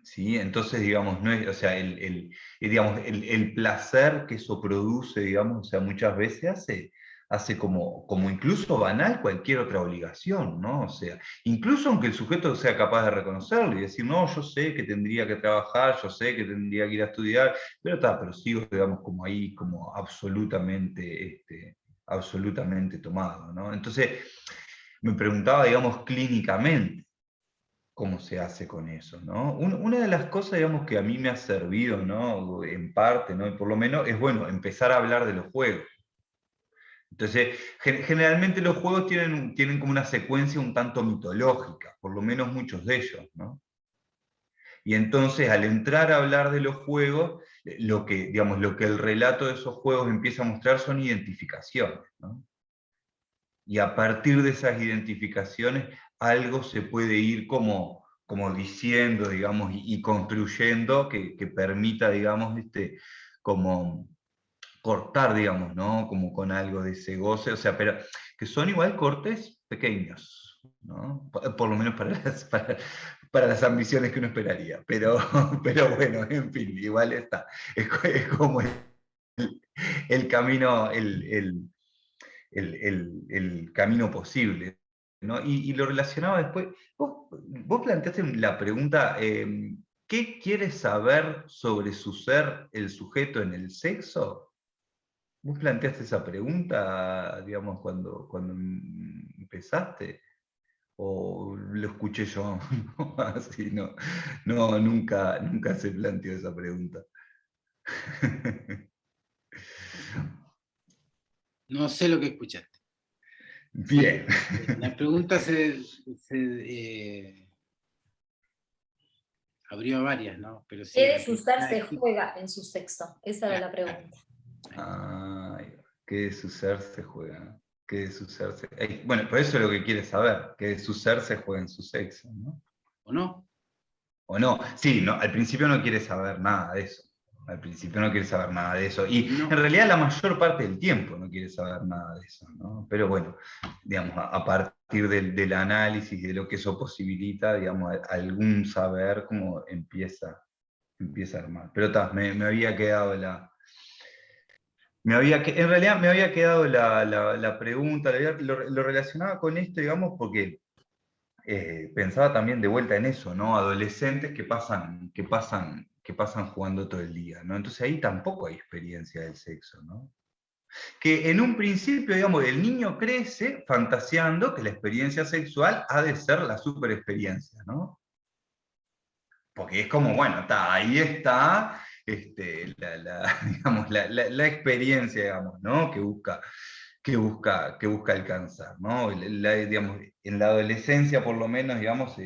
D: ¿Sí? Entonces, digamos, no es, o sea, digamos, el placer que eso produce, digamos, o sea, muchas veces hace como incluso banal cualquier otra obligación, ¿no? O sea, incluso aunque el sujeto sea capaz de reconocerlo y decir, no, yo sé que tendría que trabajar, yo sé que tendría que ir a estudiar, pero sigo, digamos, como ahí, como absolutamente tomado, ¿no? Entonces, me preguntaba, digamos, clínicamente, cómo se hace con eso, ¿no? Una de las cosas, digamos, que a mí me ha servido, ¿no? En parte, ¿no? Y por lo menos, es, bueno, empezar a hablar de los juegos. Entonces, generalmente los juegos tienen como una secuencia un tanto mitológica, por lo menos muchos de ellos, ¿no? Y entonces, al entrar a hablar de los juegos, digamos, lo que el relato de esos juegos empieza a mostrar son identificaciones, ¿no? Y a partir de esas identificaciones, algo se puede ir como diciendo, digamos, y construyendo que permita, digamos, como cortar, digamos, ¿no? Como con algo de ese goce, o sea, pero que son igual cortes pequeños, ¿no? Por lo menos para las ambiciones que uno esperaría, pero bueno, en fin, igual está. Es como el camino, el camino posible, ¿no? Y lo relacionaba después, vos planteaste la pregunta, ¿qué quiere saber sobre su ser el sujeto en el sexo? ¿Vos planteaste esa pregunta, digamos, cuando empezaste? ¿O lo escuché yo? Así, nunca se planteó esa pregunta.
B: No sé lo que escuchaste.
D: Bien.
B: La pregunta abrió a varias, ¿no? Pero sí,
E: ¿Qué
B: la
E: de su ser
B: pregunta
E: se
B: es
E: juega en su sexo? Esa era la pregunta.
D: Ah, Que de su ser se juega, ¿no? Que de su ser se... Bueno, por eso es lo que quiere saber, que de su ser se juega en su sexo, ¿no?
B: ¿O no?
D: ¿O no? Sí, no, al principio no quiere saber nada de eso. Al principio no quiere saber nada de eso. Y
B: No.
D: en realidad la mayor parte del tiempo no quiere saber nada de eso, ¿no? Pero bueno, digamos, a partir del análisis de lo que eso posibilita, digamos, algún saber como empieza a armar. Pero me había quedado en realidad me había quedado la pregunta, lo relacionaba con esto, digamos, porque pensaba también de vuelta en eso, ¿no? Adolescentes que pasan jugando todo el día, ¿no? Entonces ahí tampoco hay experiencia del sexo, ¿no? Que en un principio, digamos, el niño crece fantaseando que la experiencia sexual ha de ser la super experiencia, ¿no? Porque es como, bueno, ahí está digamos, la experiencia, digamos, ¿no? que busca alcanzar, ¿no? Digamos, en la adolescencia, por lo menos, digamos,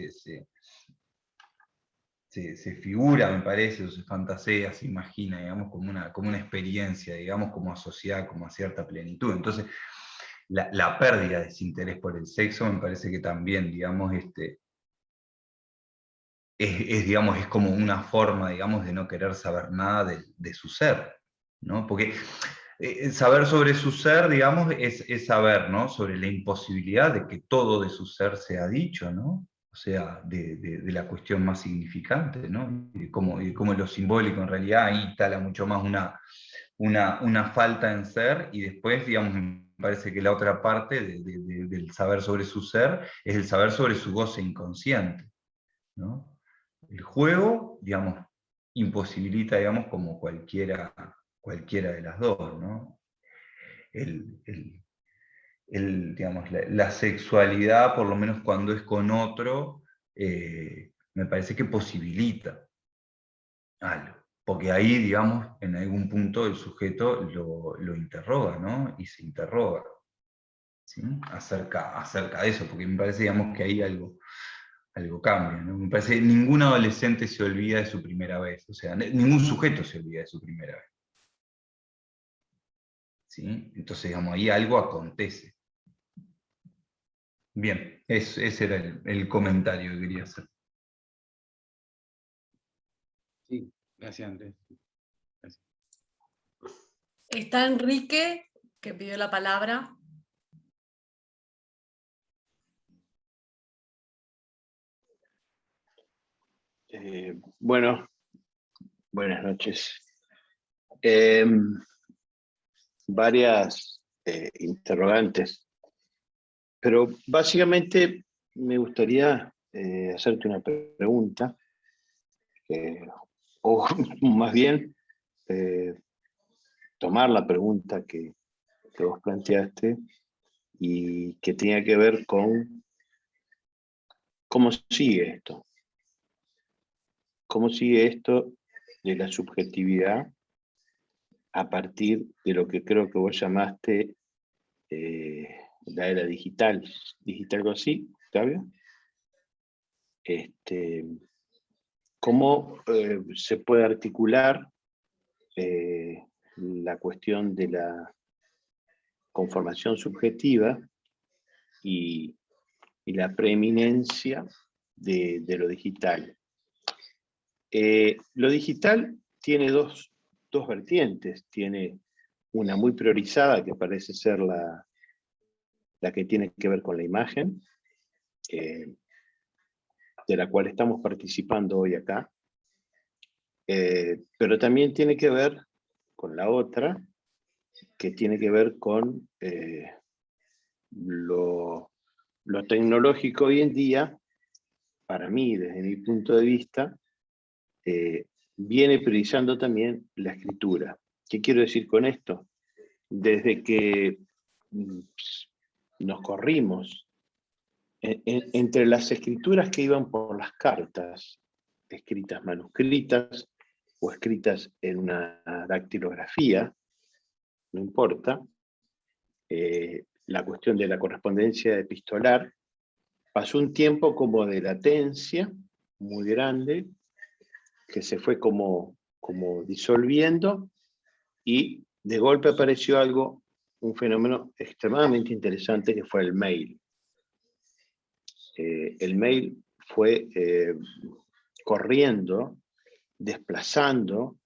D: se figura, me parece, o se fantasea, se imagina, digamos, como una experiencia, digamos, como asociada como a cierta plenitud. Entonces, la pérdida de ese interés por el sexo me parece que también, digamos, digamos, es como una forma, digamos, de no querer saber nada de su ser, ¿no? Porque saber sobre su ser, digamos, es saber, ¿no? Sobre la imposibilidad de que todo de su ser sea dicho, ¿no? O sea, de la cuestión más significante, ¿no? Y cómo lo simbólico en realidad ahí instala mucho más una falta en ser, y después, digamos, me parece que la otra parte del saber sobre su ser es el saber sobre su goce inconsciente, ¿no? El juego, digamos, imposibilita, digamos, como cualquiera de las dos, ¿no? Digamos, la sexualidad, por lo menos cuando es con otro, me parece que posibilita algo. Porque ahí, digamos, en algún punto el sujeto lo interroga, ¿no? Y se interroga, ¿sí? Acerca de eso, porque me parece, digamos, que ahí algo cambia, ¿no? Me parece que ningún adolescente se olvida de su primera vez, o sea, ningún sujeto se olvida de su primera vez. ¿Sí? Entonces, digamos, ahí algo acontece. Bien, ese era el comentario que quería hacer.
B: Sí, gracias Andrés. Gracias.
A: Está Enrique, que pidió la palabra.
E: Bueno, buenas noches. Varias interrogantes, pero básicamente me gustaría hacerte una pregunta, o más bien tomar la pregunta que vos planteaste y que tenía que ver con cómo sigue esto. ¿Cómo sigue esto de la subjetividad a partir de lo que creo que vos llamaste la era digital? ¿Digital algo así, Octavio? ¿Cómo se puede articular la cuestión de la conformación subjetiva y la preeminencia de lo digital? Lo digital tiene dos vertientes. Tiene una muy priorizada, que parece ser la que tiene que ver con la imagen, de la cual estamos participando hoy acá, pero también tiene que ver con la otra, que tiene que ver con lo tecnológico hoy en día. Para mí, desde mi punto de vista, viene priorizando también la escritura. ¿Qué quiero decir con esto? Desde que nos corrimos entre las escrituras que iban por las cartas, escritas manuscritas o escritas en una dactilografía, no importa, la cuestión de la correspondencia epistolar, pasó un tiempo como de latencia muy grande, que se fue como disolviendo, y de golpe apareció algo un fenómeno extremadamente interesante que fue el mail. El mail fue corriendo, desplazando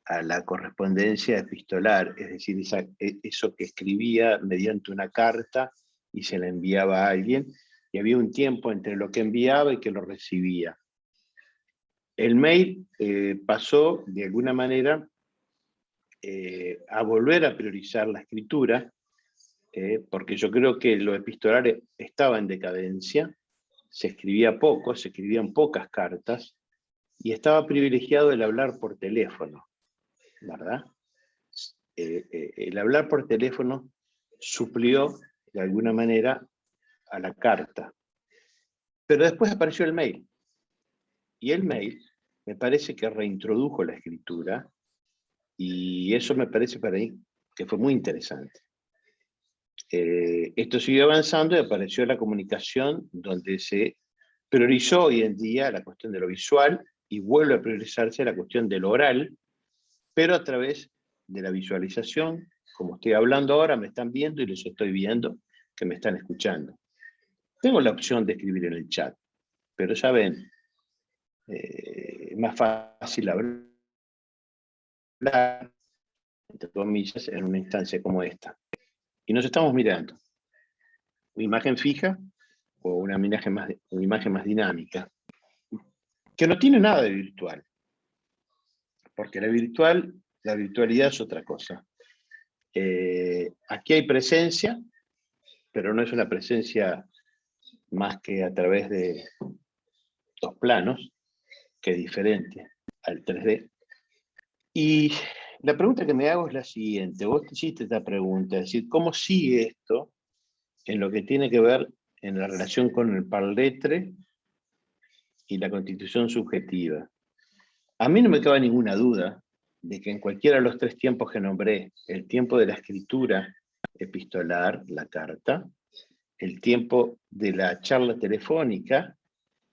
E: a la correspondencia epistolar, es decir, eso que escribía mediante una carta y se la enviaba a alguien, y había un tiempo entre lo que enviaba y que lo recibía. El mail pasó, de alguna manera, a volver a priorizar la escritura, porque yo creo que lo epistolar estaba en decadencia, se escribía poco, se escribían pocas cartas, y estaba privilegiado el hablar por teléfono, ¿verdad? El hablar por teléfono suplió, de alguna manera, a la carta. Pero después apareció el mail. Y el mail me parece que reintrodujo la escritura, y eso me parece para mí que fue muy interesante. Esto siguió avanzando y apareció la comunicación, donde se priorizó hoy en día la cuestión de lo visual y vuelve a priorizarse la cuestión de lo oral, pero a través de la visualización. Como estoy hablando ahora, me están viendo y les estoy viendo que me están escuchando. Tengo la opción de escribir en el chat, pero ya ven, es más fácil hablar, entre comillas, en una instancia como esta. Y nos estamos mirando. Una imagen fija o una imagen más dinámica, que no tiene nada de virtual, porque la virtualidad es otra cosa. Aquí hay presencia, pero no es una presencia más que a través de dos planos, que es diferente al 3D. Y la pregunta que me hago es la siguiente. Vos te hiciste esta pregunta, es decir, ¿cómo sigue esto en lo que tiene que ver en la relación con el parletre y la constitución subjetiva? A mí no me cabe ninguna duda de que en cualquiera de los tres tiempos que nombré, el tiempo de la escritura epistolar, la carta, el tiempo de la charla telefónica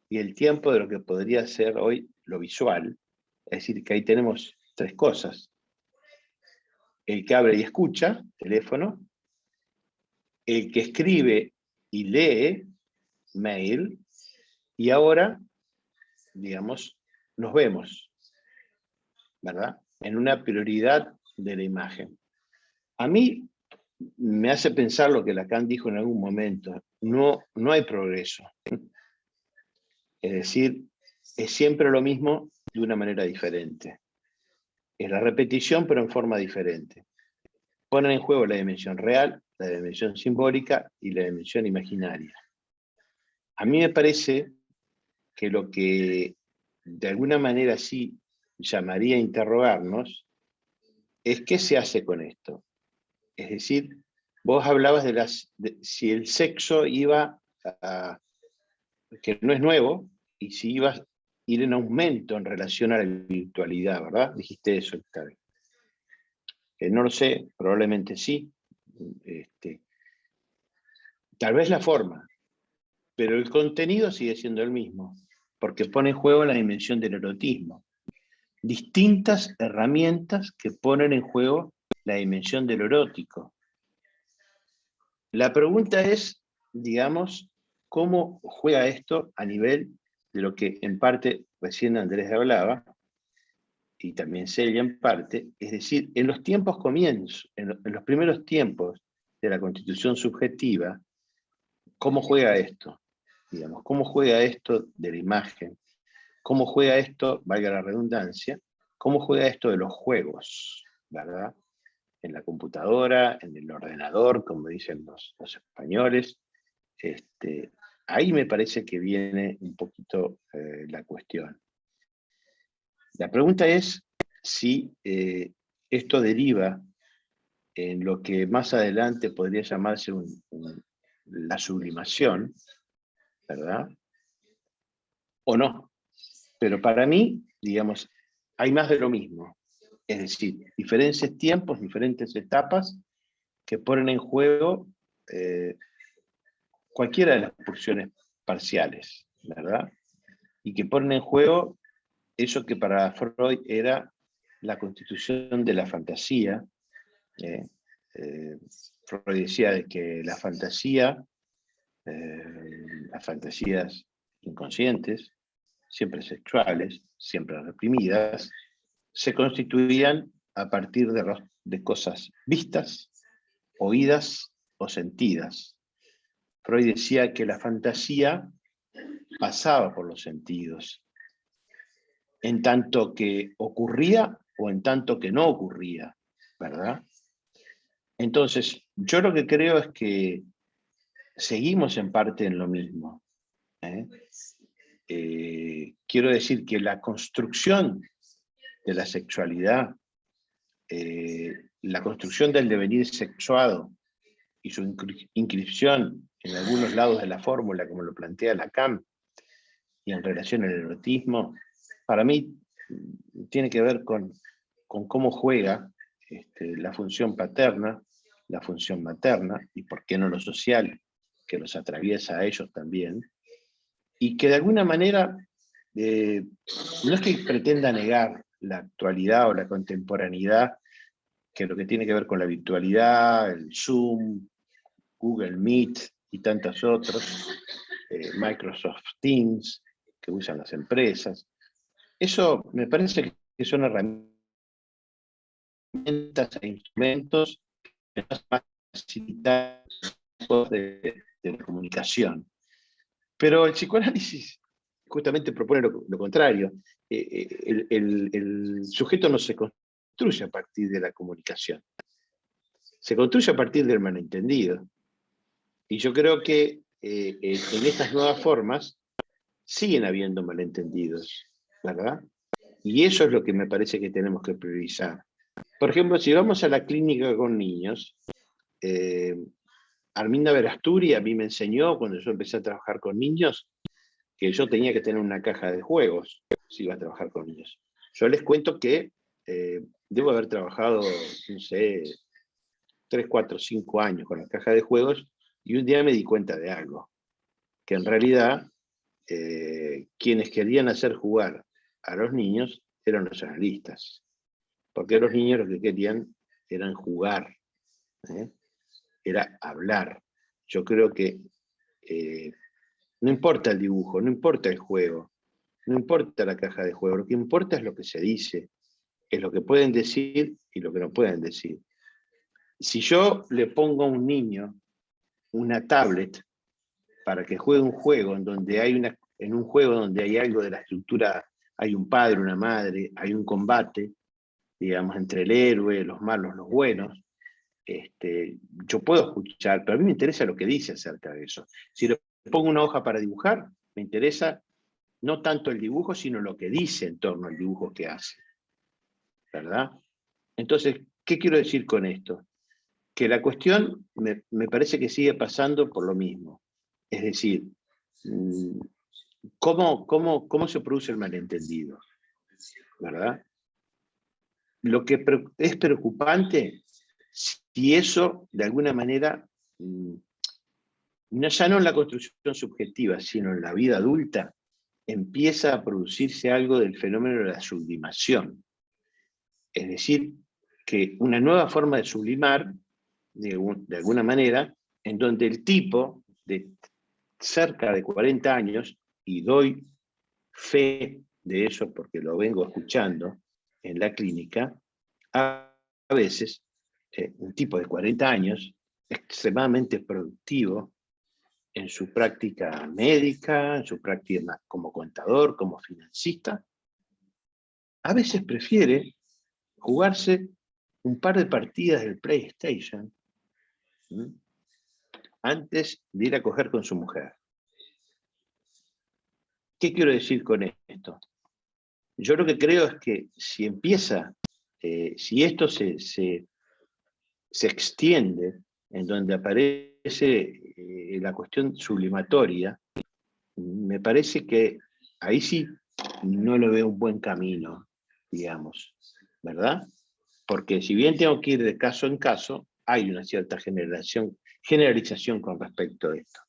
E: y el tiempo de lo que podría ser hoy lo visual, es decir, que ahí tenemos tres cosas. El que abre y escucha, teléfono, el que escribe y lee, mail, y ahora, digamos, nos vemos, ¿verdad? En una prioridad de la imagen. A mí me hace pensar lo que Lacan dijo en algún momento, no hay progreso. Es decir, es siempre lo mismo de una manera diferente. Es la repetición, pero en forma diferente. Ponen en juego la dimensión real, la dimensión simbólica y la dimensión imaginaria. A mí me parece que lo que de alguna manera sí llamaría a interrogarnos es qué se hace con esto. Es decir, vos hablabas de si el sexo iba a, que no es nuevo, y si iba a ir en aumento en relación a la virtualidad, ¿verdad? Dijiste eso, Octavio. No lo sé, probablemente sí. Tal vez la forma, pero el contenido sigue siendo el mismo, porque pone en juego la dimensión del erotismo. Distintas herramientas que ponen en juego la dimensión de lo erótico. La pregunta es, digamos, ¿cómo juega esto a nivel de lo que en parte recién Andrés hablaba, y también Celia en parte, es decir, en los tiempos comienzos, en los primeros tiempos de la constitución subjetiva, ¿cómo juega esto? Digamos, ¿cómo juega esto de la imagen? ¿Cómo juega esto, valga la redundancia, cómo juega esto de los juegos, ¿verdad? En la computadora, en el ordenador, como dicen los españoles. Ahí me parece que viene un poquito la cuestión. La pregunta es si esto deriva en lo que más adelante podría llamarse la sublimación, ¿verdad? O no. Pero para mí, digamos, hay más de lo mismo. Es decir, diferentes tiempos, diferentes etapas que ponen en juego cualquiera de las pulsiones parciales, ¿verdad? Y que ponen en juego eso que para Freud era la constitución de la fantasía, Freud decía de que las fantasías inconscientes, siempre sexuales, siempre reprimidas, se constituían a partir de cosas vistas, oídas o sentidas. Freud decía que la fantasía pasaba por los sentidos, en tanto que ocurría o en tanto que no ocurría, ¿verdad? Entonces, yo lo que creo es que seguimos en parte en lo mismo. Quiero decir que la construcción de la sexualidad, la construcción del devenir sexuado y su inscripción en algunos lados de la fórmula, como lo plantea Lacan, y en relación al erotismo, para mí tiene que ver con cómo juega la función paterna, la función materna, y por qué no lo social, que los atraviesa a ellos también, y que de alguna manera no es que pretenda negar la actualidad o la contemporaneidad, que lo que tiene que ver con la virtualidad, el Zoom, Google Meet y tantos otros, Microsoft Teams, que usan las empresas. Eso me parece que son herramientas e instrumentos que nos facilitan de la comunicación. Pero el psicoanálisis justamente propone lo contrario. El sujeto no se construye a partir de la comunicación, se construye a partir del malentendido. Y yo creo que en estas nuevas formas siguen habiendo malentendidos, ¿verdad? Y eso es lo que me parece que tenemos que priorizar. Por ejemplo, si vamos a la clínica con niños, Arminda Verasturi a mí me enseñó, cuando yo empecé a trabajar con niños, que yo tenía que tener una caja de juegos si iba a trabajar con niños. Yo les cuento que debo haber trabajado, no sé, 3, 4, 5 años con la caja de juegos, y un día me di cuenta de algo, que en realidad quienes querían hacer jugar a los niños eran los analistas, porque los niños lo que querían eran jugar, era hablar. Yo creo que no importa el dibujo, no importa el juego, no importa la caja de juego, lo que importa es lo que se dice, es lo que pueden decir y lo que no pueden decir. Si yo le pongo a un niño una tablet para que juegue un juego en un juego donde hay algo de la estructura, hay un padre, una madre, hay un combate, digamos, entre el héroe, los malos, los buenos, yo puedo escuchar, pero a mí me interesa lo que dice acerca de eso. Si le pongo una hoja para dibujar, me interesa no tanto el dibujo, sino lo que dice en torno al dibujo que hace, ¿verdad? Entonces, ¿qué quiero decir con esto? Que la cuestión me parece que sigue pasando por lo mismo. Es decir, ¿cómo se produce el malentendido? ¿Verdad? Lo que es preocupante, si eso, de alguna manera, ya no en la construcción subjetiva, sino en la vida adulta, empieza a producirse algo del fenómeno de la sublimación. Es decir, que una nueva forma de sublimar, de alguna manera, en donde el tipo de cerca de 40 años, y doy fe de eso porque lo vengo escuchando en la clínica, a veces un tipo de 40 años, extremadamente productivo en su práctica médica, en su práctica como contador, como financista, a veces prefiere jugarse un par de partidas del PlayStation antes de ir a coger con su mujer. ¿Qué quiero decir con esto? Yo lo que creo es que si empieza, si esto se extiende, en donde aparece la cuestión sublimatoria, me parece que ahí sí no lo veo un buen camino, digamos, ¿verdad? Porque si bien tengo que ir de caso en caso, hay una cierta generalización con respecto a esto.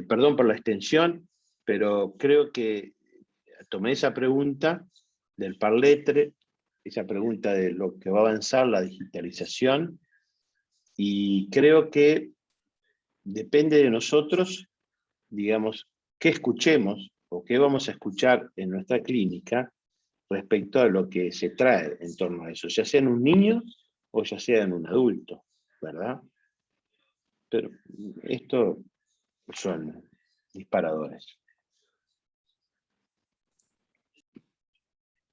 E: Perdón por la extensión, pero creo que tomé esa pregunta del par lettre esa pregunta de lo que va a avanzar la digitalización, y creo que depende de nosotros, digamos, qué escuchemos o qué vamos a escuchar en nuestra clínica respecto a lo que se trae en torno a eso, ya sea en un niño o ya sea en un adulto, ¿verdad? Pero esto son disparadores.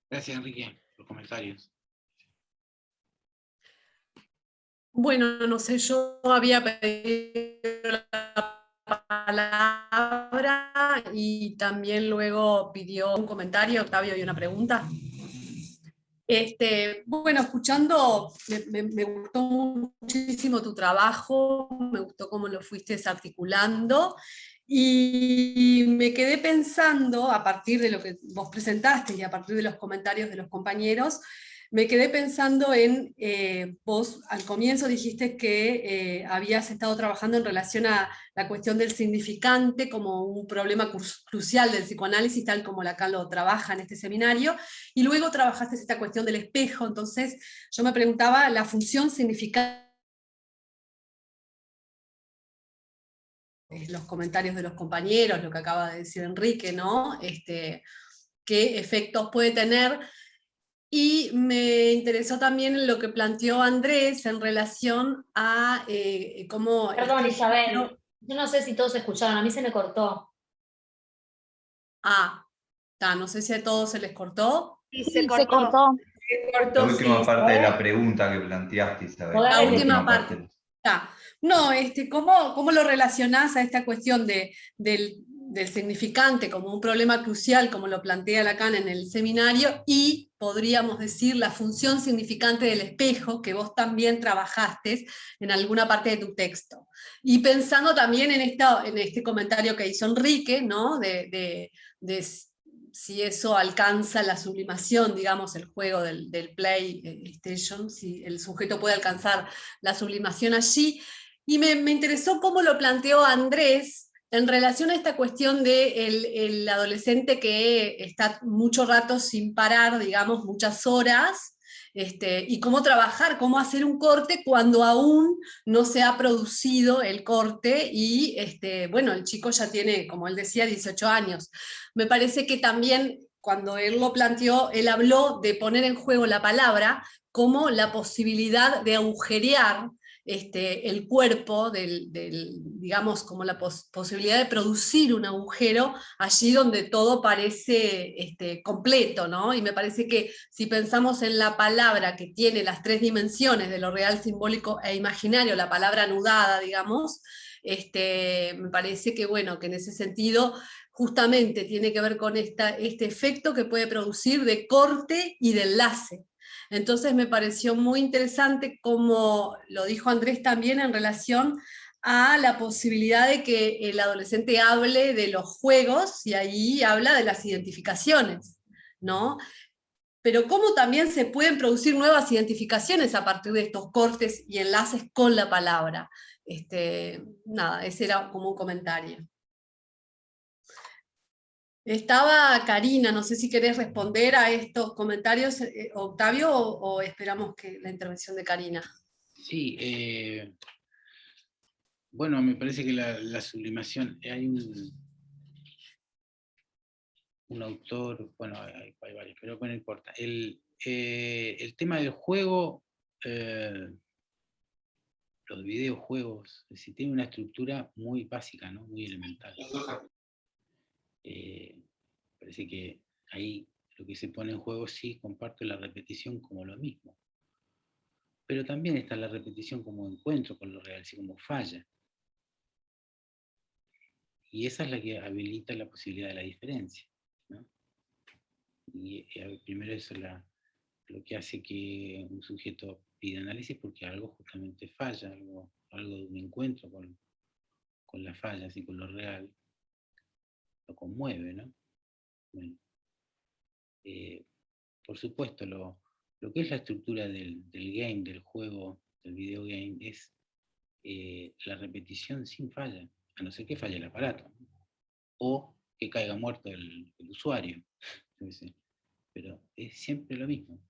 B: Gracias, Enrique, por los comentarios.
A: Bueno, no sé, yo había pedido la palabra y también luego pidió un comentario, Octavio, y una pregunta. Bueno, escuchando, me gustó muchísimo tu trabajo, me gustó cómo lo fuiste desarticulando y me quedé pensando, a partir de lo que vos presentaste y a partir de los comentarios de los compañeros, me quedé pensando en, vos al comienzo dijiste que habías estado trabajando en relación a la cuestión del significante como un problema crucial del psicoanálisis, tal como Lacan lo trabaja en este seminario, y luego trabajaste esta cuestión del espejo. Entonces yo me preguntaba la función significante, los comentarios de los compañeros, lo que acaba de decir Enrique, ¿no? Qué efectos puede tener. Y me interesó también lo que planteó Andrés en relación a cómo...
F: Perdón, Isabel, yo no sé si todos escucharon, a mí se me cortó.
A: No sé si a todos se les cortó.
C: Sí,
G: Sí, se cortó.
A: Se
D: La
A: cortó,
D: última
A: sí.
D: parte de la pregunta que planteaste, Isabel.
F: La
A: La
D: La
A: última
D: última
A: parte. No, ¿cómo lo relacionás a esta cuestión del significante como un problema crucial, como lo plantea Lacan en el seminario, y podríamos decir la función significante del espejo, que vos también trabajaste en alguna parte de tu texto? Y pensando también en este comentario que hizo Enrique, ¿no? de si eso alcanza la sublimación, digamos, el juego del PlayStation, si el sujeto puede alcanzar la sublimación allí. Y me interesó cómo lo planteó Andrés en relación a esta cuestión de el adolescente que está mucho rato sin parar, digamos, muchas horas, y cómo trabajar, cómo hacer un corte cuando aún no se ha producido el corte y, bueno, el chico ya tiene, como él decía, 18 años. Me parece que también cuando él lo planteó, él habló de poner en juego la palabra como la posibilidad de agujerear el cuerpo, digamos, como la posibilidad de producir un agujero allí donde todo parece completo, ¿no? Y me parece que si pensamos en la palabra que tiene las tres dimensiones de lo real, simbólico e imaginario, la palabra anudada, digamos, me parece que, bueno, que en ese sentido justamente tiene que ver con este efecto que puede producir de corte y de enlace. Entonces me pareció muy interesante, como lo dijo Andrés también, en relación a la posibilidad de que el adolescente hable de los juegos, y ahí habla de las identificaciones, ¿no? Pero cómo también se pueden producir nuevas identificaciones a partir de estos cortes y enlaces con la palabra. Nada, ese era como un comentario. Estaba Karina, no sé si querés responder a estos comentarios, Octavio, o esperamos que la intervención de Karina.
B: Sí, bueno, me parece que la sublimación, hay un autor, bueno, hay varios, pero no importa. El tema del juego, los videojuegos, es decir, tiene una estructura muy básica, ¿no? Muy elemental. Parece que ahí lo que se pone en juego sí comparto la repetición como lo mismo. Pero también está la repetición como encuentro con lo real, así como falla. Y esa es la que habilita la posibilidad de la diferencia, ¿no? Y primero eso es lo que hace que un sujeto pida análisis, porque algo justamente falla, algo de un encuentro con la falla, así con lo real, lo conmueve, ¿no? Bueno, por supuesto, lo que es la estructura del game, del juego, del videogame, es la repetición sin falla, a no ser que falle el aparato, o que caiga muerto el usuario. Pero es siempre lo mismo.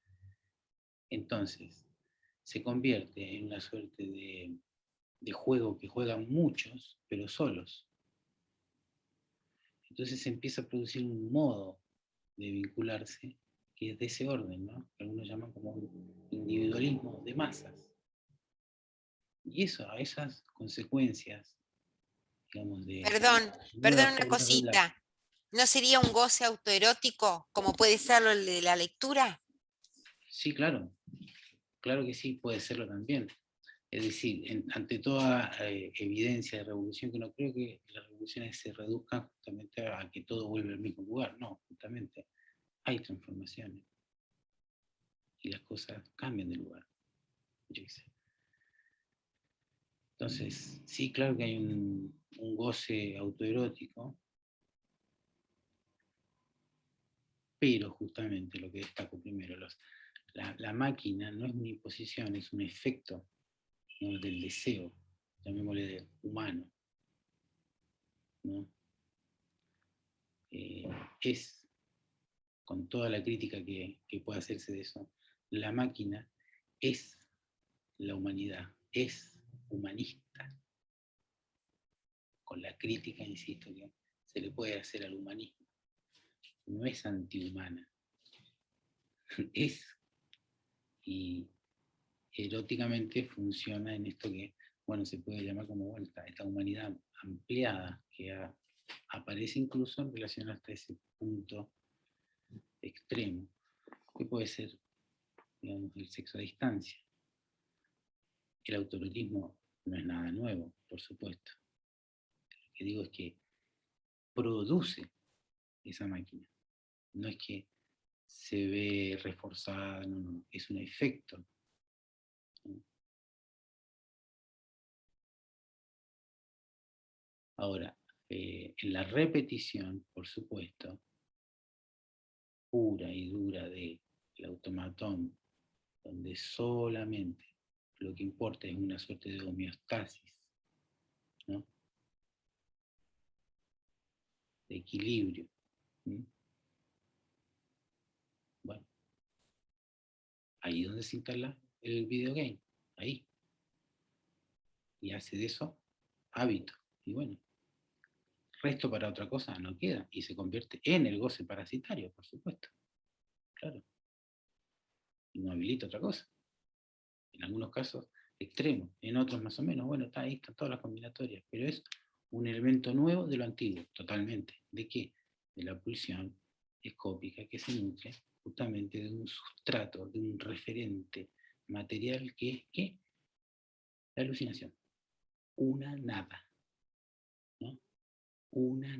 B: Entonces, se convierte en una suerte de juego que juegan muchos, pero solos. Entonces se empieza a producir un modo de vincularse que es de ese orden, ¿no? Que algunos llaman como individualismo de masas. Y eso, a esas consecuencias, digamos,
C: Perdón,
B: nuevas
C: perdón una
B: formas de hablar.
C: cosita. ¿No sería un goce autoerótico como puede serlo el de la lectura?
B: Sí, claro, claro que sí, puede serlo también. Es decir, ante toda evidencia de revolución, que no creo que las revoluciones se reduzcan justamente a que todo vuelva al mismo lugar, no, justamente hay transformaciones y las cosas cambian de lugar. Yo qué sé. Entonces, sí, claro que hay un goce autoerótico, pero justamente lo que destaco primero, la máquina no es una imposición, es un efecto, ¿no?, del deseo, llamémosle humano, ¿no? Es, con toda la crítica que puede hacerse de eso, la máquina es la humanidad, es humanista, con la crítica, insisto, que se le puede hacer al humanismo. No es antihumana, es, y eróticamente funciona en esto que, bueno, se puede llamar como, bueno, esta humanidad ampliada, que aparece incluso en relación hasta ese punto extremo, que puede ser, digamos, el sexo a distancia. El autoerotismo no es nada nuevo, por supuesto. Lo que digo es que produce esa máquina. No es que se ve reforzada, no, no, es un efecto, ¿no? Ahora, en la repetición, por supuesto, pura y dura del automatón, donde solamente lo que importa es una suerte de homeostasis, ¿no?, de equilibrio. ¿Mm? Bueno, ahí es donde se instala el videogame, ahí. Y hace de eso hábito. Y bueno, resto para otra cosa no queda. Y se convierte en el goce parasitario, por supuesto. Claro. Y no habilita otra cosa. En algunos casos extremos, en otros más o menos. Bueno, ahí están todas las combinatorias. Pero es un elemento nuevo de lo antiguo, totalmente. ¿De qué? De la pulsión escópica que se nutre justamente de un sustrato, de un referente material que es ¿qué? La alucinación. Una nada, ¿no? Una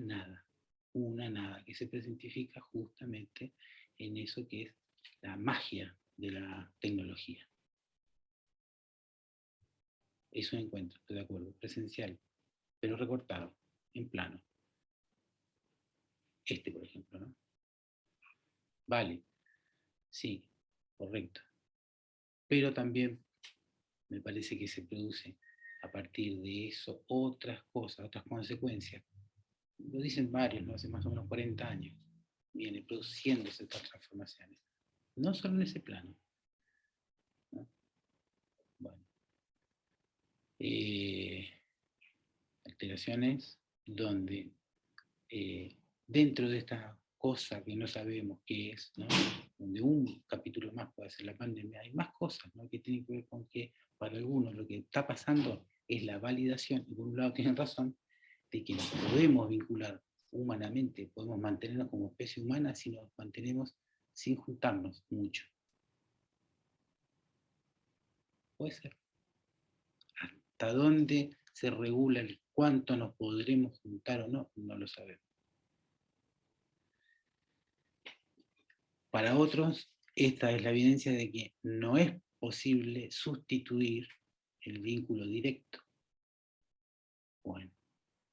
B: nada que se presentifica justamente en eso que es la magia de la tecnología. Es un encuentro, estoy de acuerdo, presencial, pero recortado, en plano. Este, por ejemplo, ¿no? Vale, sí, correcto. Pero también me parece que se produce a partir de eso otras cosas, otras consecuencias. Lo dicen varios, ¿no? Hace más o menos 40 años viene produciéndose estas transformaciones. No solo en ese plano, ¿no? Bueno, alteraciones donde dentro de esta cosa que no sabemos qué es, ¿no?, donde un capítulo más puede ser la pandemia, hay más cosas, ¿no?, que tienen que ver con que para algunos lo que está pasando es la validación, y por un lado tienen razón, de que nos podemos vincular humanamente, podemos mantenernos como especie humana si nos mantenemos sin juntarnos mucho. Puede ser. ¿Hasta dónde se regula el cuánto nos podremos juntar o no? No lo sabemos. Para otros, esta es la evidencia de que no es posible sustituir el vínculo directo. Bueno,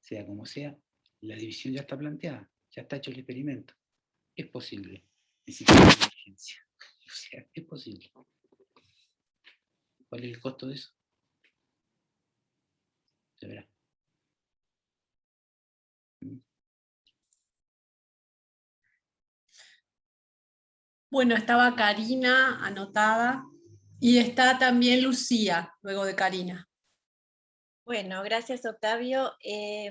B: sea como sea, la división ya está planteada, ya está hecho el experimento. Es posible. Necesitamos emergencia. O sea, es posible. ¿Cuál es el costo de eso? Se verá.
A: Bueno, estaba Karina anotada. Y está también Lucía, luego de Karina.
G: Bueno, gracias Octavio.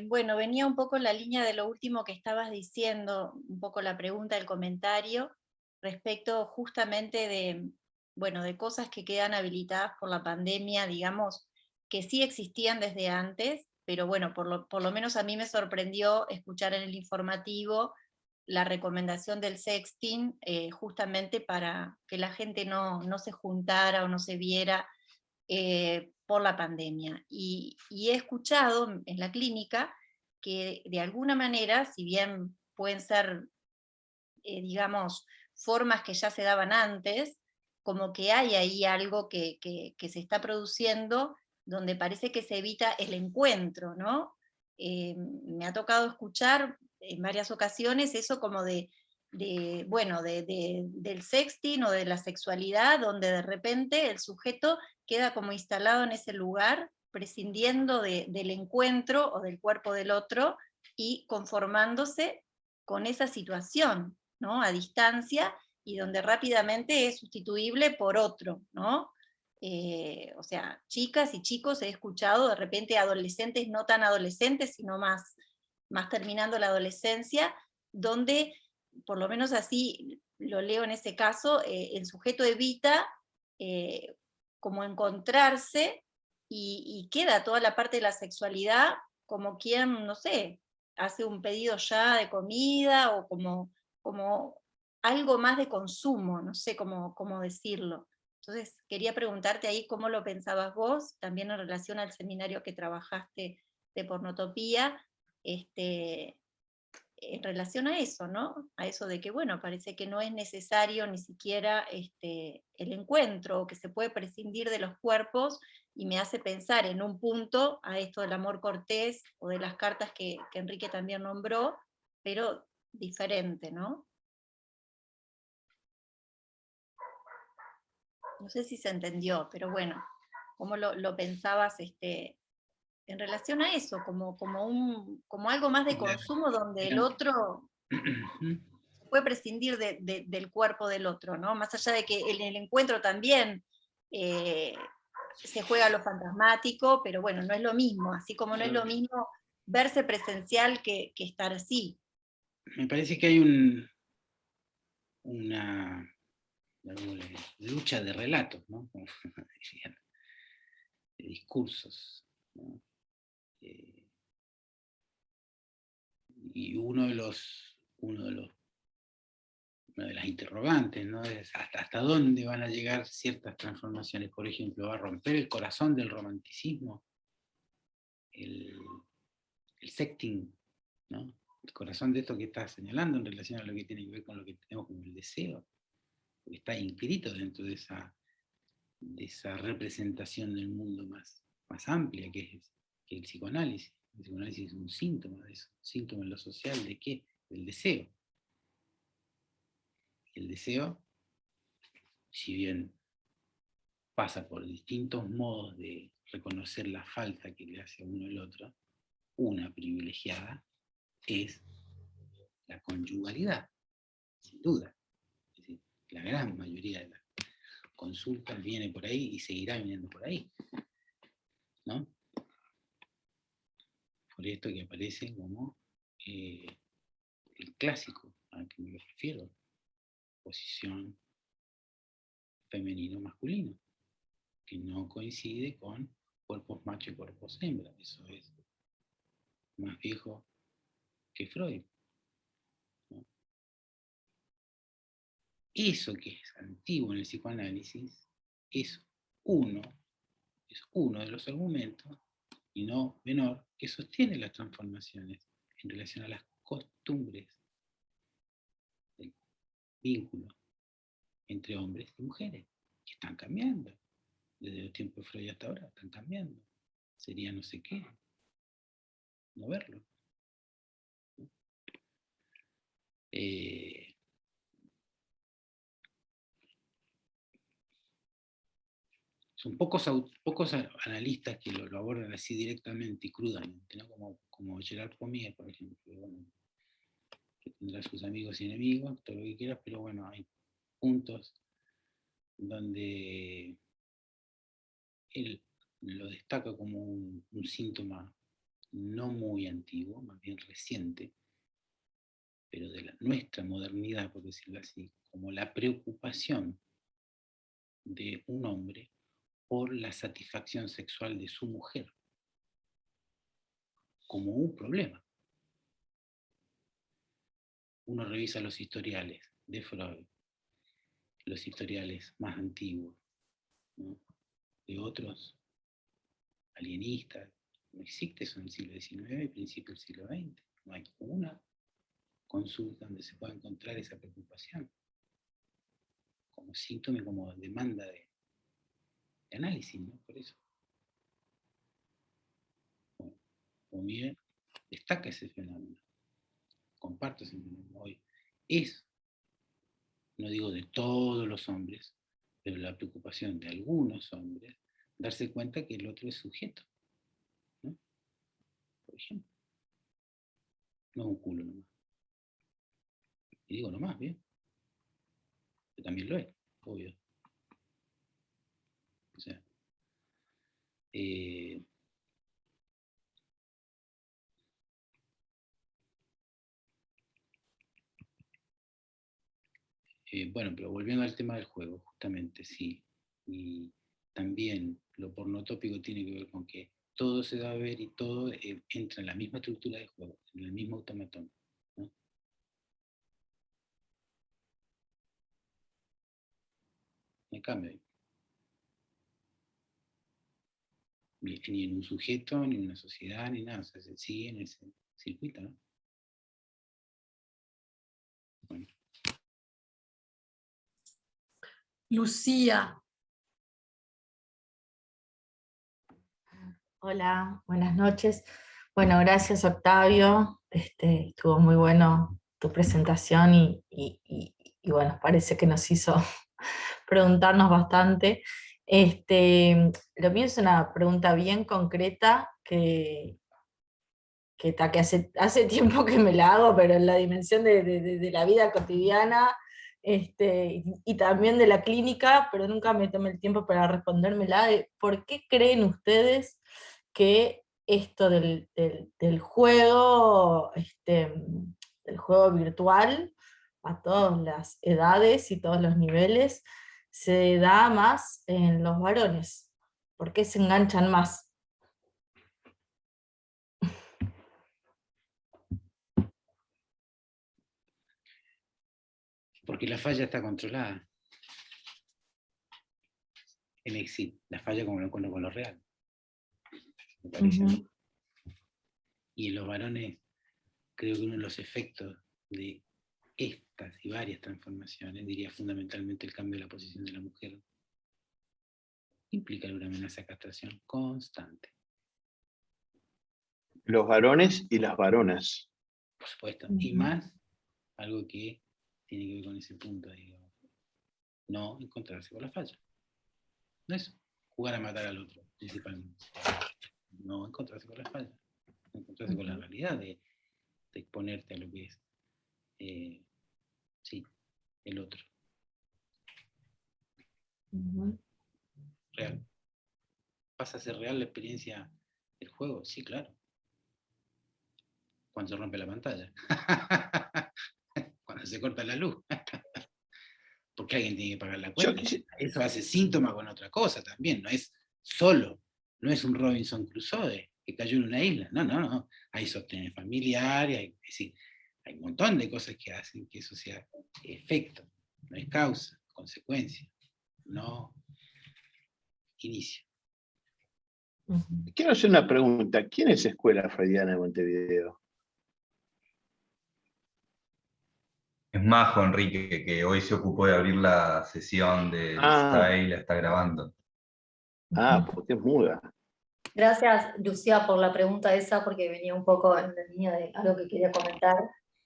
G: Bueno, venía un poco en la línea de lo último que estabas diciendo, un poco la pregunta, el comentario, respecto justamente de, bueno, de cosas que quedan habilitadas por la pandemia, digamos, que sí existían desde antes, pero bueno, por lo menos a mí me sorprendió escuchar en el informativo la recomendación del sexting, justamente para que la gente no se juntara o no se viera por la pandemia. Y he escuchado en la clínica que de alguna manera, si bien pueden ser, digamos, formas que ya se daban antes, como que hay ahí algo que se está produciendo donde parece que se evita el encuentro, ¿no? Me ha tocado escuchar en varias ocasiones eso como bueno, del sexting o de la sexualidad, donde de repente el sujeto queda como instalado en ese lugar, prescindiendo del encuentro o del cuerpo del otro y conformándose con esa situación, ¿no? A distancia, y donde rápidamente es sustituible por otro, ¿no? O sea, chicas y chicos he escuchado de repente adolescentes, no tan adolescentes, sino más terminando la adolescencia, donde, por lo menos así lo leo en ese caso, el sujeto evita como encontrarse y queda toda la parte de la sexualidad como quien, no sé, hace un pedido ya de comida o como algo más de consumo, no sé cómo decirlo. Entonces, quería preguntarte ahí cómo lo pensabas vos, también en relación al seminario que trabajaste de pornotopía, en relación a eso, ¿no? A eso de que, bueno, parece que no es necesario ni siquiera el encuentro, o que se puede prescindir de los cuerpos, y me hace pensar en un punto a esto del amor cortés, o de las cartas que Enrique también nombró, pero diferente, ¿no? No sé si se entendió, pero bueno, ¿cómo lo pensabas en relación a eso? Como algo más de consumo donde el otro puede prescindir del cuerpo del otro, ¿no? Más allá de que en el encuentro también se juega lo fantasmático, pero bueno, no es lo mismo, así como no es lo mismo verse presencial que estar así.
B: Me parece que hay una lucha de relatos, ¿no? Como decían, de discursos, ¿no? Y una de las interrogantes, ¿no? Es hasta dónde van a llegar ciertas transformaciones. Por ejemplo, va a romper el corazón del romanticismo el sexting, ¿no? El corazón de esto que estás señalando en relación a lo que tiene que ver con lo que tenemos como el deseo, porque está inscrito dentro de esa representación del mundo más amplia que es el psicoanálisis. El psicoanálisis es un síntoma de eso, un síntoma en lo social de qué, del deseo. El deseo, si bien pasa por distintos modos de reconocer la falta que le hace a uno el otro, una privilegiada es la conyugalidad, sin duda. Es decir, la gran mayoría de las consultas viene por ahí y seguirá viniendo por ahí, ¿no? Por esto que aparece como el clásico al que me refiero, posición femenino-masculino, que no coincide con cuerpos macho y cuerpos hembra. Eso es más viejo que Freud, ¿no? Eso que es antiguo en el psicoanálisis es uno de los argumentos, y no menor, que sostiene las transformaciones en relación a las costumbres del vínculo entre hombres y mujeres, que están cambiando. Desde los tiempos de Freud hasta ahora están cambiando. Sería no sé qué, no verlo, ¿no? Son pocos analistas que lo abordan así directamente y crudamente, ¿no? Como Gerard Pommier, por ejemplo, bueno, que tendrá sus amigos y enemigos, todo lo que quieras, pero bueno, hay puntos donde él lo destaca como un síntoma no muy antiguo, más bien reciente, pero de nuestra modernidad, por decirlo así, como la preocupación de un hombre por la satisfacción sexual de su mujer, como un problema. Uno revisa los historiales de Freud, los historiales más antiguos, ¿no?, de otros alienistas. No existe eso en el siglo XIX y principio del siglo XX. No hay una consulta donde se pueda encontrar esa preocupación como síntoma y como demanda de análisis, ¿no? Por eso. Bueno, como bien destaca ese fenómeno, comparto ese fenómeno hoy. Es, no digo de todos los hombres, pero la preocupación de algunos hombres, darse cuenta que el otro es sujeto, ¿no? Por ejemplo. No es un culo nomás. Y digo nomás, bien. Pero también lo es, obvio. O sea, bueno, pero volviendo al tema del juego, justamente, sí. Y también lo pornotópico tiene que ver con que todo se da a ver y todo entra en la misma estructura de juego, en el mismo automatón, ¿no? No hay cambio. Ni en un sujeto, ni en una sociedad, ni nada. O sea, se sigue en ese circuito, ¿no? Bueno.
A: Lucía.
F: Hola, buenas noches. Bueno, gracias Octavio. Estuvo muy bueno tu presentación y bueno, parece que nos hizo preguntarnos bastante. Lo mío es una pregunta bien concreta que hace tiempo que me la hago, pero en la dimensión de la vida cotidiana, y también de la clínica, pero nunca me tomé el tiempo para respondérmela, de por qué creen ustedes que esto del juego, del juego virtual, a todas las edades y todos los niveles, se da más en los varones. ¿Por qué se enganchan más?
B: Porque la falla está controlada. El exit, la falla como lo encuentro con lo real. Me parece, ¿no? Y en los varones, creo que uno de los efectos de estas y varias transformaciones, diría fundamentalmente el cambio de la posición de la mujer, implica una amenaza de castración constante.
E: Los varones y las varonas.
B: Por supuesto. Y más, algo que tiene que ver con ese punto, digamos. No encontrarse con la falla. No es jugar a matar al otro, principalmente. No encontrarse con la falla. Encontrarse con la realidad de exponerte a lo que es, sí, el otro. Real. ¿Pasa a ser real la experiencia del juego? Sí, claro. Cuando se rompe la pantalla. Cuando se corta la luz. Porque alguien tiene que pagar la cuenta. Eso hace síntoma con otra cosa también. No es solo, no es un Robinson Crusoe que cayó en una isla. No. Hay sostenes familiares, es decir, hay un montón de cosas que hacen que eso sea efecto. No es causa, consecuencia. No inicio.
E: Quiero hacer una pregunta. ¿Quién es Escuela Freudiana de Montevideo?
D: Es Majo Enrique, que hoy se ocupó de abrir la sesión del SAI, la está grabando.
E: Porque es muda.
F: Gracias, Lucía, por la pregunta esa, porque venía un poco en la línea de algo que quería comentar,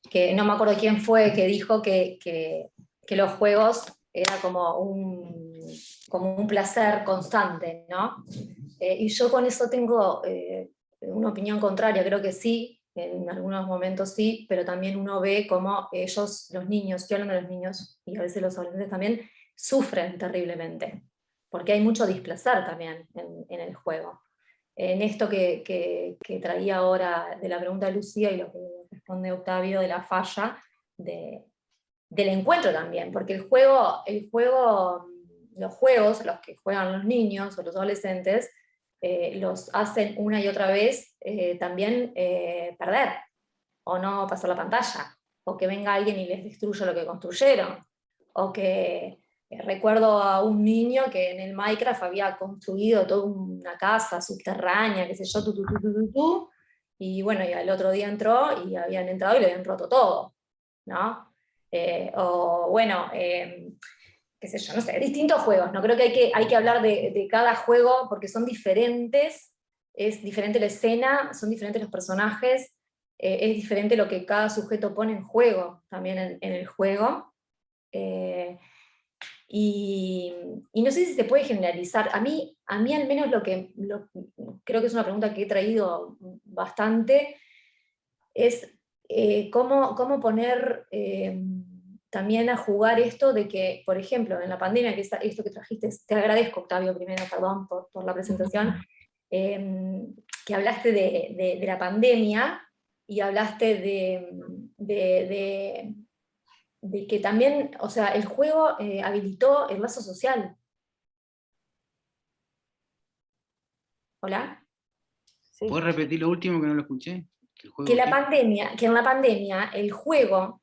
F: que no me acuerdo quién fue que dijo que los juegos era como un placer constante, ¿no? Y yo con eso tengo una opinión contraria, creo que sí, en algunos momentos sí, pero también uno ve cómo ellos, los niños, estoy hablando de los niños, y a veces los adolescentes también, sufren terriblemente.
H: porque hay mucho displacer también en el juego. En esto que traía ahora de la pregunta de Lucía y lo que responde Octavio de la falla, del encuentro también, porque los juegos, los que juegan los niños o los adolescentes, los hacen una y otra vez también perder, o no pasar la pantalla, o que venga alguien y les destruya lo que construyeron, o que recuerdo a un niño que en el Minecraft había construido toda una casa subterránea, qué sé yo, y bueno, y al otro día entró y habían entrado y le habían roto todo, ¿no? O bueno, qué sé yo, no sé, distintos juegos, ¿no? Creo que hay que hablar de cada juego porque son diferentes, es diferente la escena, son diferentes los personajes, es diferente lo que cada sujeto pone en juego, también en el juego. Y no sé si se puede generalizar. A mí al menos creo que es una pregunta que he traído bastante, es cómo poner también a jugar esto de que, por ejemplo, en la pandemia, que esto que trajiste, te agradezco, Octavio, primero, perdón por la presentación, que hablaste de la pandemia y hablaste de que también, o sea, el juego habilitó el lazo social. ¿Hola?
F: Sí.
B: ¿Puedes repetir lo último que no lo escuché?
H: Que en la pandemia el juego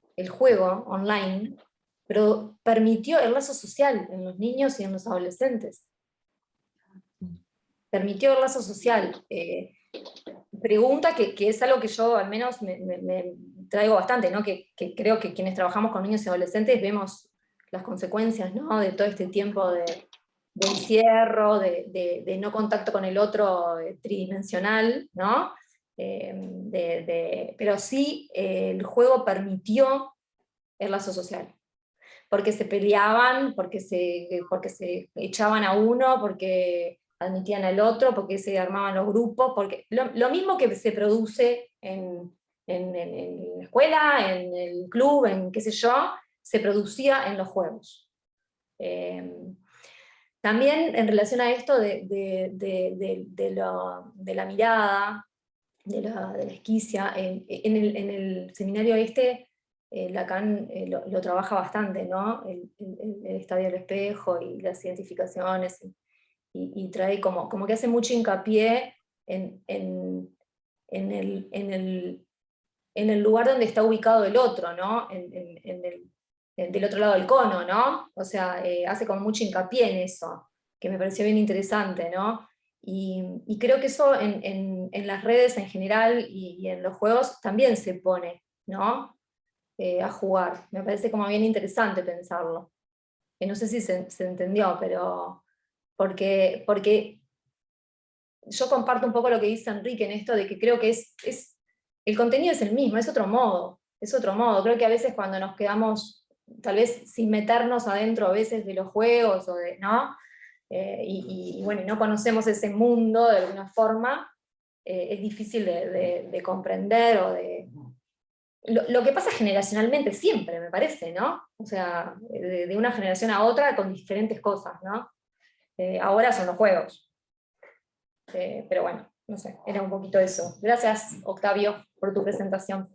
H: online permitió el lazo social en los niños y en los adolescentes. Permitió el lazo social. Pregunta que es algo que yo al menos me traigo bastante, ¿no? Que creo que quienes trabajamos con niños y adolescentes vemos las consecuencias, ¿no? De todo este tiempo de encierro, de no contacto con el otro tridimensional, ¿no? Pero sí el juego permitió el lazo social. Porque se peleaban, porque se echaban a uno, porque admitían al otro, porque se armaban los grupos, porque lo mismo que se produce en la escuela, en el club, en qué sé yo, se producía en los juegos. También en relación a esto de la mirada, de la esquicia, en el seminario Lacan lo trabaja bastante, ¿no? El estadio del espejo y las identificaciones, y trae como que hace mucho hincapié en el lugar donde está ubicado el otro, ¿no? Del otro lado del cono, ¿no? O sea, hace como mucho hincapié en eso, que me pareció bien interesante, ¿no? Y creo que eso en las redes en general y en los juegos también se pone, ¿no? A jugar. Me parece como bien interesante pensarlo. Que no sé si se entendió, pero porque yo comparto un poco lo que dice Enrique en esto de que creo que el contenido es el mismo, es otro modo. Creo que a veces cuando nos quedamos, tal vez sin meternos adentro a veces de los juegos, o ¿no? Y bueno, no conocemos ese mundo de alguna forma, es difícil de comprender o de... Lo que pasa generacionalmente siempre, me parece, ¿no? O sea, de una generación a otra con diferentes cosas, ¿no? Ahora son los juegos. Pero bueno, no sé, era un poquito eso. Gracias, Octavio, por tu presentación.